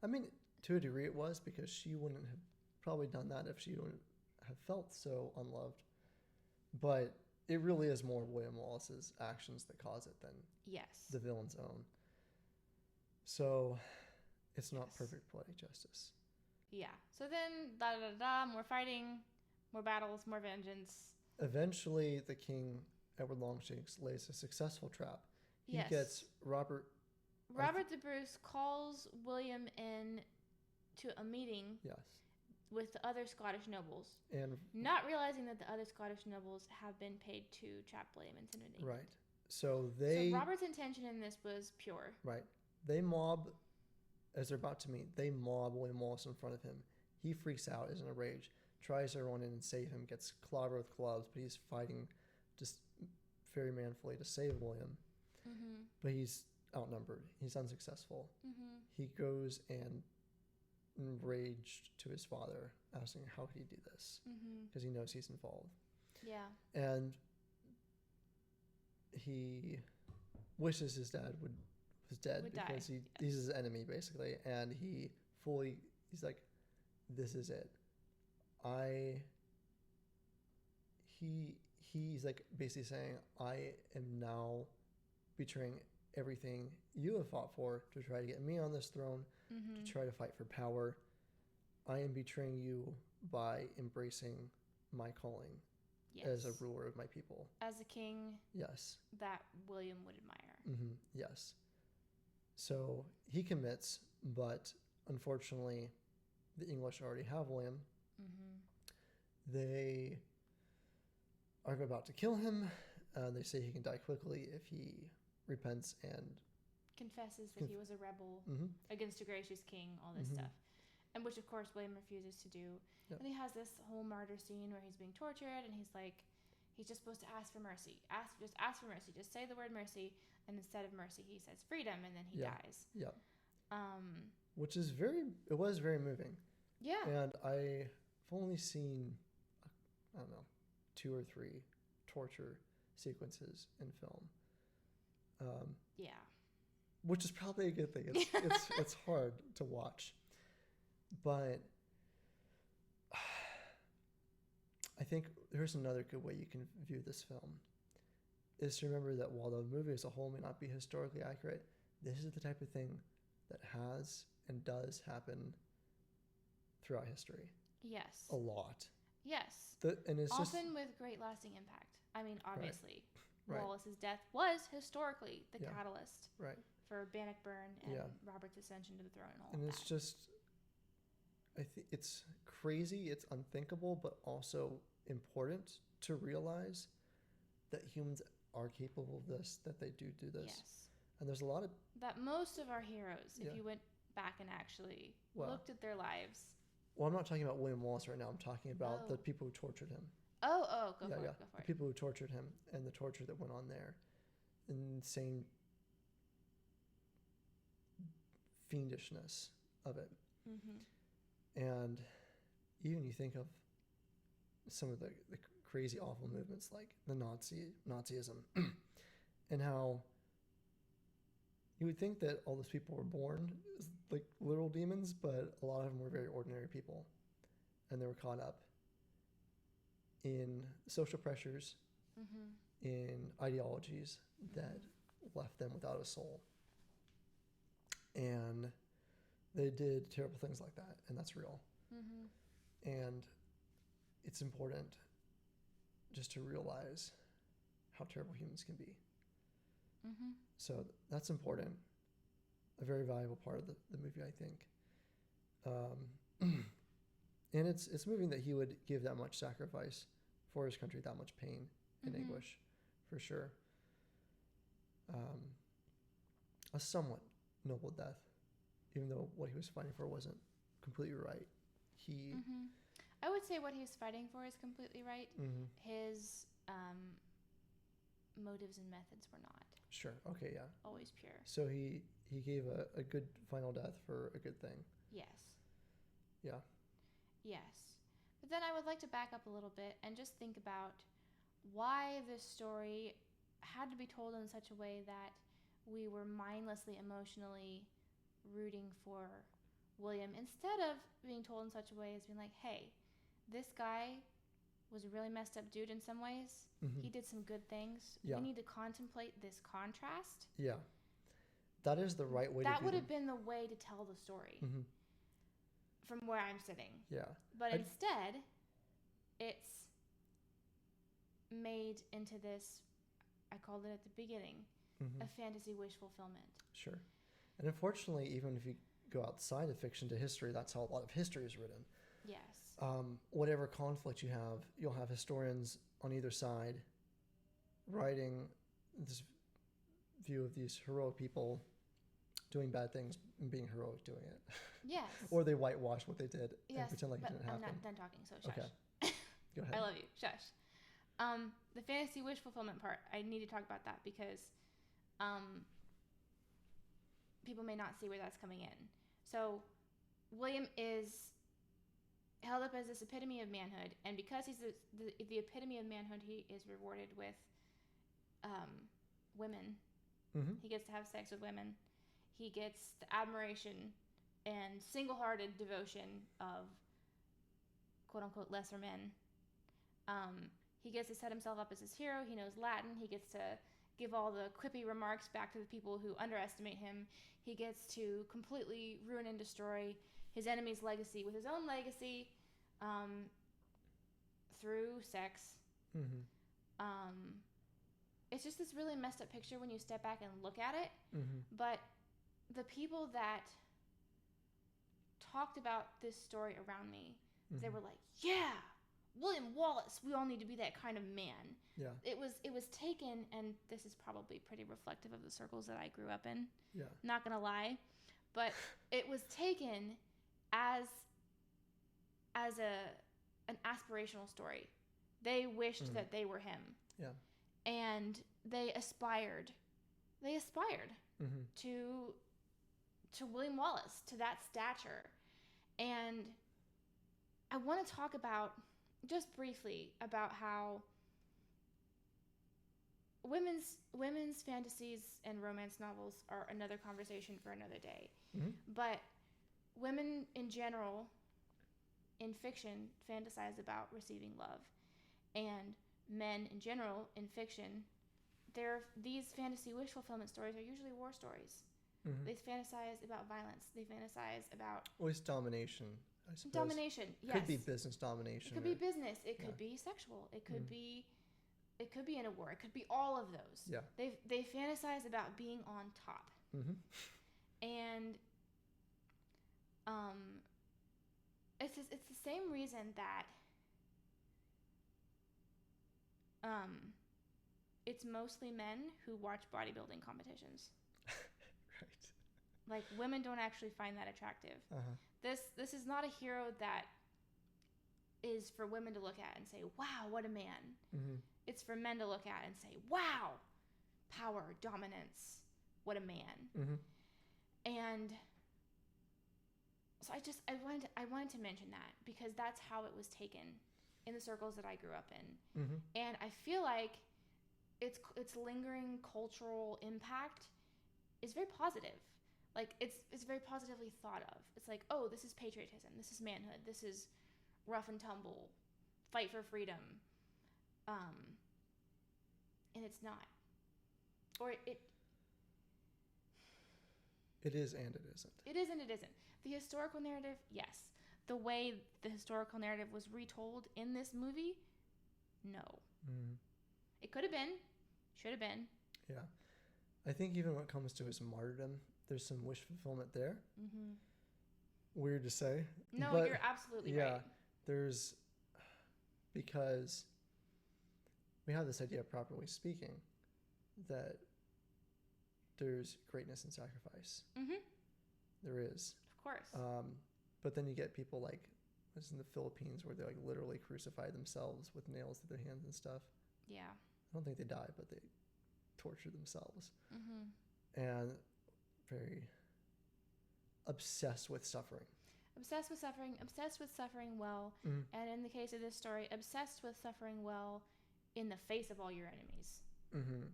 I mean, to a degree it was, because she wouldn't have probably done that if she wouldn't have felt so unloved. But it really is more William Wallace's actions that cause it than the villain's own. So it's not perfect poetic justice.
Yeah. So then, more fighting, more battles, more vengeance.
Eventually, the king, Edward Longshanks, lays a successful trap. He gets Robert
Robert the Bruce calls William in to a meeting
Yes.
with the other Scottish nobles,
And
not realizing that the other Scottish nobles have been paid to trap William into an
right. So they
So Robert's intention in this was pure.
right. They mob as they're about to meet. They mob William Wallace in front of him. He freaks out, is in a rage, tries to run in and save him, gets clobbered with clubs, but he's fighting just very manfully to save William.
Mm-hmm.
But he's outnumbered. He's unsuccessful.
Mm-hmm.
He goes and enraged to his father, asking how could he do this, because he knows he's involved.
Yeah.
And he wishes his dad was dead because he's his enemy basically, and he's like, this is it. He's like basically saying, I am now betraying everything you have fought for to try to get me on this throne, to try to fight for power. I am betraying you by embracing my calling as a ruler of my people.
As a king.
Yes.
That William would admire.
Yes. So he commits, but unfortunately, the English already have William. They are about to kill him. They say he can die quickly if he repents and
confesses that he was a rebel against a gracious king, all this stuff. And which, of course, William refuses to do. Yep. And he has this whole martyr scene where he's being tortured, and he's like, he's just supposed to ask for mercy. Just ask for mercy. Just say the word mercy. And instead of mercy, he says freedom, and then he dies.
Yeah. Which is it was very moving.
Yeah.
And I've only seen, I don't know, 2 or 3 torture sequences in film.
Yeah.
Which is probably a good thing. It's hard to watch. But I think there's another good way you can view this film, is to remember that while the movie as a whole may not be historically accurate, this is the type of thing that has and does happen throughout history.
Yes.
A lot.
Yes.
And it's
often with great lasting impact. I mean, obviously,
right.
Wallace's death was historically the catalyst for Bannockburn and Robert's ascension to the throne and all
and
of
it's
that.
Just, I think it's crazy, it's unthinkable, but also important to realize that humans are capable of this, that they do this.
Yes.
And there's a lot of...
That most of our heroes, if you went back and actually looked at their lives...
Well, I'm not talking about William Wallace right now. I'm talking about the people who tortured him.
Go for it.
The people who tortured him and the torture that went on there. Insane fiendishness of it. And even you think of some of the crazy, awful movements like the Nazism, and how you would think that all those people were born as like literal demons, but a lot of them were very ordinary people, and they were caught up in social pressures, in ideologies that left them without a soul. And they did terrible things like that, and that's real. And it's important just to realize how terrible humans can be. So that's important. A very valuable part of the movie, I think. And it's moving that he would give that much sacrifice for his country, that much pain and anguish, for sure. A somewhat noble death, even though what he was fighting for wasn't completely right.
I would say what he was fighting for is completely right. His motives and methods were not.
Sure. Okay. Yeah.
Always pure.
So he gave a good final death for a good thing.
Yes.
Yeah.
Yes. But then I would like to back up a little bit and just think about why this story had to be told in such a way that we were mindlessly, emotionally rooting for William, instead of being told in such a way as being like, hey, this guy was a really messed up dude in some ways. He did some good things. We need to contemplate this contrast.
Yeah. That is the right way
that would have been the way to tell the story from where I'm sitting.
Yeah.
But instead, it's made into this, I called it at the beginning, a fantasy wish fulfillment.
Sure. And unfortunately, even if you go outside of fiction to history, that's how a lot of history is written.
Yes.
Whatever conflict you have, you'll have historians on either side writing this view of these heroic people doing bad things and being heroic doing it.
Yes.
Or they whitewash what they did and
Yes,
pretend like it
but
didn't
I'm
happen.
not done talking, so shush.
Okay. Go ahead.
I love you. Shush. The fantasy wish fulfillment part, I need to talk about that because people may not see where that's coming in. So William is held up as this epitome of manhood, and because he's the epitome of manhood, he is rewarded with women.
Mm-hmm.
He gets to have sex with women. He gets the admiration and single-hearted devotion of quote-unquote lesser men. He gets to set himself up as his hero. He knows Latin. He gets to give all the quippy remarks back to the people who underestimate him. He gets to completely ruin and destroy his enemy's legacy with his own legacy through sex.
Mm-hmm.
It's just this really messed up picture when you step back and look at it.
Mm-hmm.
But the people that talked about this story around me,
Mm-hmm.
they were like, yeah, William Wallace, we all need to be that kind of man.
Yeah.
It was taken, and this is probably pretty reflective of the circles that I grew up in.
Yeah.
Not gonna lie, but it was taken as an aspirational story. They wished that they were him.
Yeah.
And they aspired
Mm-hmm.
to William Wallace, to that stature. And I want to talk about, just briefly, about how women's fantasies and romance novels are another conversation for another day.
Mm-hmm.
But women in general, in fiction, fantasize about receiving love. And men in general, in fiction, these fantasy wish fulfillment stories are usually war stories.
Mm-hmm.
They fantasize about violence. They fantasize about...
Or it's domination, I suppose.
Domination, yes.
Could be business domination.
It could be business. It could be sexual. It could be... It could be in a war. It could be all of those.
Yeah.
They fantasize about being on top.
Mm-hmm.
And it's the same reason that it's mostly men who watch bodybuilding competitions.
Right.
Like, women don't actually find that attractive.
Uh-huh.
This is not a hero that is for women to look at and say, wow, what a man.
Mm-hmm.
It's for men to look at and say, wow, power, dominance, what a man.
Mm-hmm.
And so I wanted to mention that because that's how it was taken in the circles that I grew up in.
Mm-hmm.
And I feel like its lingering cultural impact is very positive. Like, it's very positively thought of. It's like, oh, this is patriotism, this is manhood, this is rough and tumble, fight for freedom. And it's not. Or it
is and it isn't.
It is and it isn't. The historical narrative, yes. The way the historical narrative was retold in this movie, no.
Mm-hmm.
It could have been, should have been.
Yeah. I think even when it comes to his martyrdom, there's some wish fulfillment there.
Mm-hmm.
Weird to say.
No,
but
you're absolutely
yeah,
right.
There's... Because we have this idea, properly speaking, that there's greatness in sacrifice.
Mm-hmm.
There is.
Of course.
But then you get people like, this in the Philippines, where they like literally crucify themselves with nails to their hands and stuff.
Yeah.
I don't think they die, but they torture themselves.
Mm-hmm.
And very obsessed with suffering.
Obsessed with suffering well,
Mm-hmm.
and in the case of this story, obsessed with suffering well in the face of all your enemies.
Mm-hmm.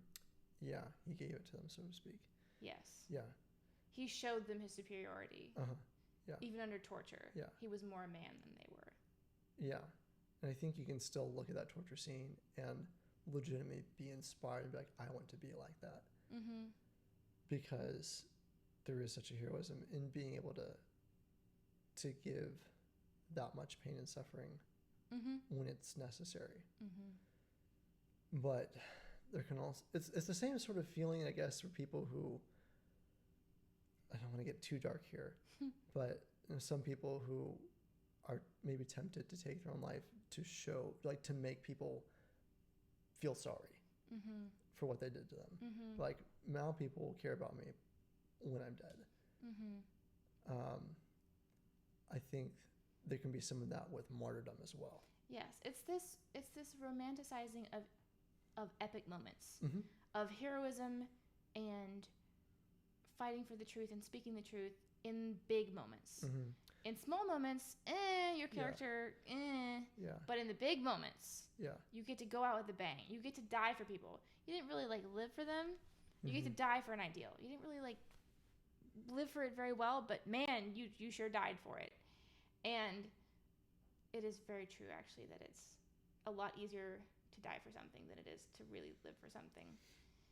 Yeah, he gave it to them, so to speak.
Yes.
Yeah.
He showed them his superiority.
Uh-huh. Yeah.
Even under torture.
Yeah.
He was more a man than they were.
Yeah. And I think you can still look at that torture scene and legitimately be inspired and be like, I want to be like that.
Mm-hmm.
Because there is such a heroism in being able to give that much pain and suffering when it's necessary.
Mm-hmm.
But there can also... It's the same sort of feeling, I guess, for people who... I don't want to get too dark here, but some people who are maybe tempted to take their own life to show, like, to make people feel sorry for what they did to them. Like, now people will care about me when I'm dead. I think there can be some of that with martyrdom as well.
Yes, it's this romanticizing of epic moments, of heroism and fighting for the truth and speaking the truth in big moments. In small moments, your character, but in the big moments, you get to go out with a bang. You get to die for people. You didn't really like live for them. You get to die for an ideal. You didn't really like live for it very well, but man, you sure died for it. And it is very true, actually, that it's a lot easier to die for something than it is to really live for something.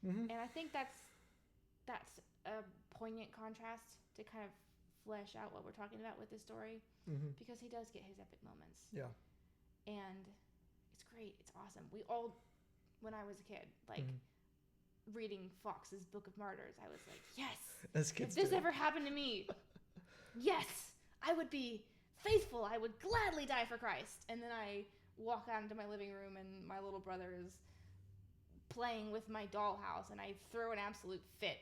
And I think that's a poignant contrast to kind of flesh out what we're talking about with this story, because he does get his epic moments. And it's great. It's awesome. We all, when I was a kid, like reading Fox's Book of Martyrs, I was like, yes,
as kids
if this ever happened to me, yes, I would be faithful. I would gladly die for Christ. And then I walk out into my living room and my little brother is playing with my dollhouse and I throw an absolute fit.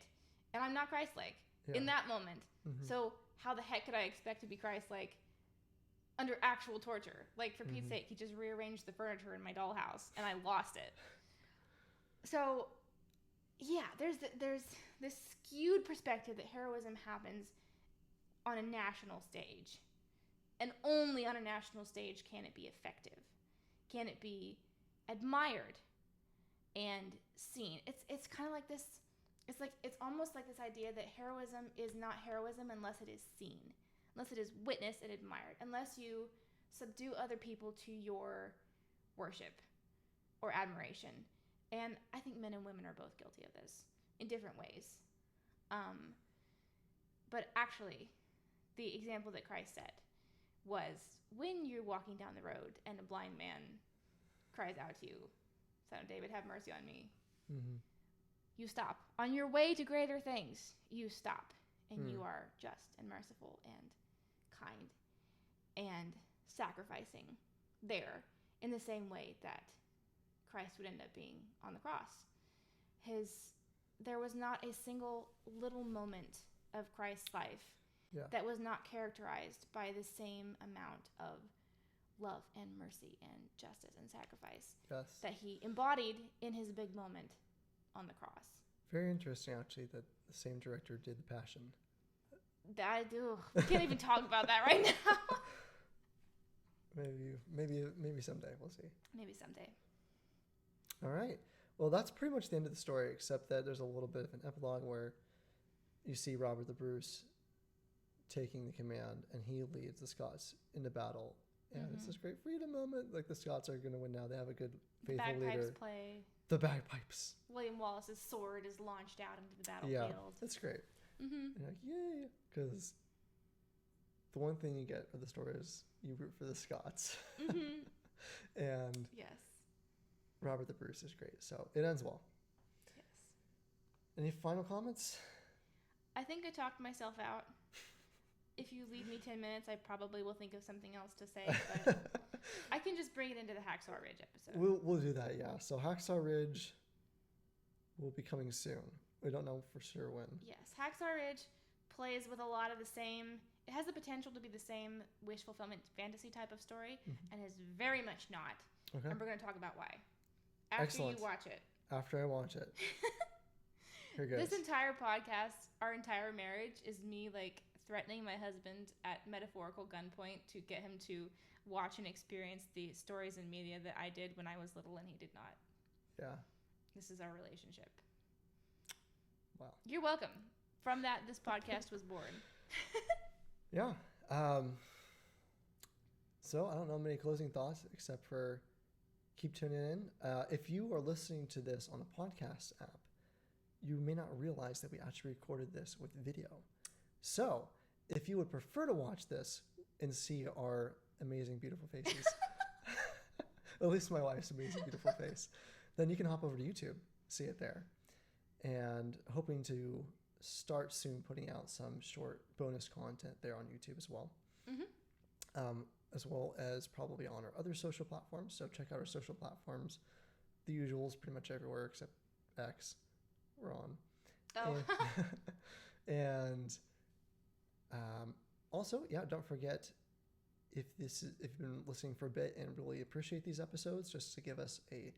And I'm not Christ-like in that moment. So how the heck could I expect to be Christ-like under actual torture? Like, for Pete's sake, he just rearranged the furniture in my dollhouse and I lost it. So, yeah, there's this skewed perspective that heroism happens on a national stage. And only on a national stage can it be effective. Can it be admired and seen? It's kind of like this. It's almost like this idea that heroism is not heroism unless it is seen, unless it is witnessed and admired, unless you subdue other people to your worship or admiration. And I think men and women are both guilty of this in different ways. But actually, the example that Christ set was when you're walking down the road and a blind man cries out to you, "Son of David, have mercy on me." You stop. On your way to greater things, you stop. And you are just and merciful and kind and sacrificing there in the same way that Christ would end up being on the cross. There was not a single little moment of Christ's life that was not characterized by the same amount of love and mercy and justice and sacrifice that he embodied in his big moment on the cross.
Very interesting, actually, that the same director did The Passion.
I do. We can't even talk about that right now.
Maybe someday. We'll see.
Maybe someday.
All right. Well, that's pretty much the end of the story, except that there's a little bit of an epilogue where you see Robert the Bruce taking the command, and he leads the Scots into battle. And it's this great freedom moment. Like, the Scots are going to win now. They have a good, faithful leader.
Bagpipes play.
The bagpipes.
William Wallace's sword is launched out into the battlefield.
Yeah, that's great. And you're like, yay! Because the one thing you get of the story is you root for the Scots. And
yes,
Robert the Bruce is great. So it ends well.
Yes.
Any final comments?
I think I talked myself out. If you leave me 10 minutes, I probably will think of something else to say, but I can just bring it into the Hacksaw Ridge episode.
We'll do that, yeah. So Hacksaw Ridge will be coming soon. We don't know for sure when.
Yes, Hacksaw Ridge plays with a lot of the same. It has the potential to be the same wish fulfillment fantasy type of story, and is very much not.
Okay.
And we're going to talk about why after you watch it.
After I watch it. Here goes.
This entire podcast, our entire marriage, is me like threatening my husband at metaphorical gunpoint to get him to watch and experience the stories and media that I did when I was little and he did not.
Yeah. This
is our relationship.
Wow.
You're welcome. From that, this podcast was born.
Yeah. So I don't know many closing thoughts except for keep tuning in. If you are listening to this on a podcast app, you may not realize that we actually recorded this with video. So if you would prefer to watch this and see our amazing, beautiful faces, at least my wife's amazing, beautiful face, then you can hop over to YouTube, see it there. And hoping to start soon putting out some short bonus content there on YouTube as well. As well as probably on our other social platforms. So check out our social platforms. The usuals, pretty much everywhere except X. We're on.
Oh.
And also, yeah, don't forget, if you've been listening for a bit and really appreciate these episodes, just to give us a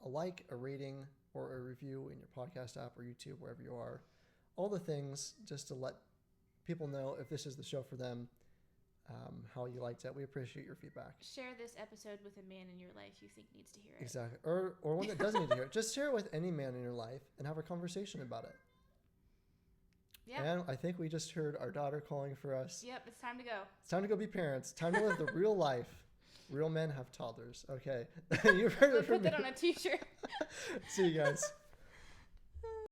like, a rating, or a review in your podcast app or YouTube, wherever you are. All the things, just to let people know if this is the show for them, how you liked it. We appreciate your feedback.
Share this episode with a man in your life you think needs to hear it.
Exactly. Or one that doesn't need to hear it. Just share it with any man in your life and have a conversation about it. Yeah. And I think we just heard our daughter calling for us.
Yep, it's time to go.
It's time to go be parents. Time to live the real life. Real men have toddlers. Okay. You've heard it from me.
Put that on a t-shirt.
See you guys.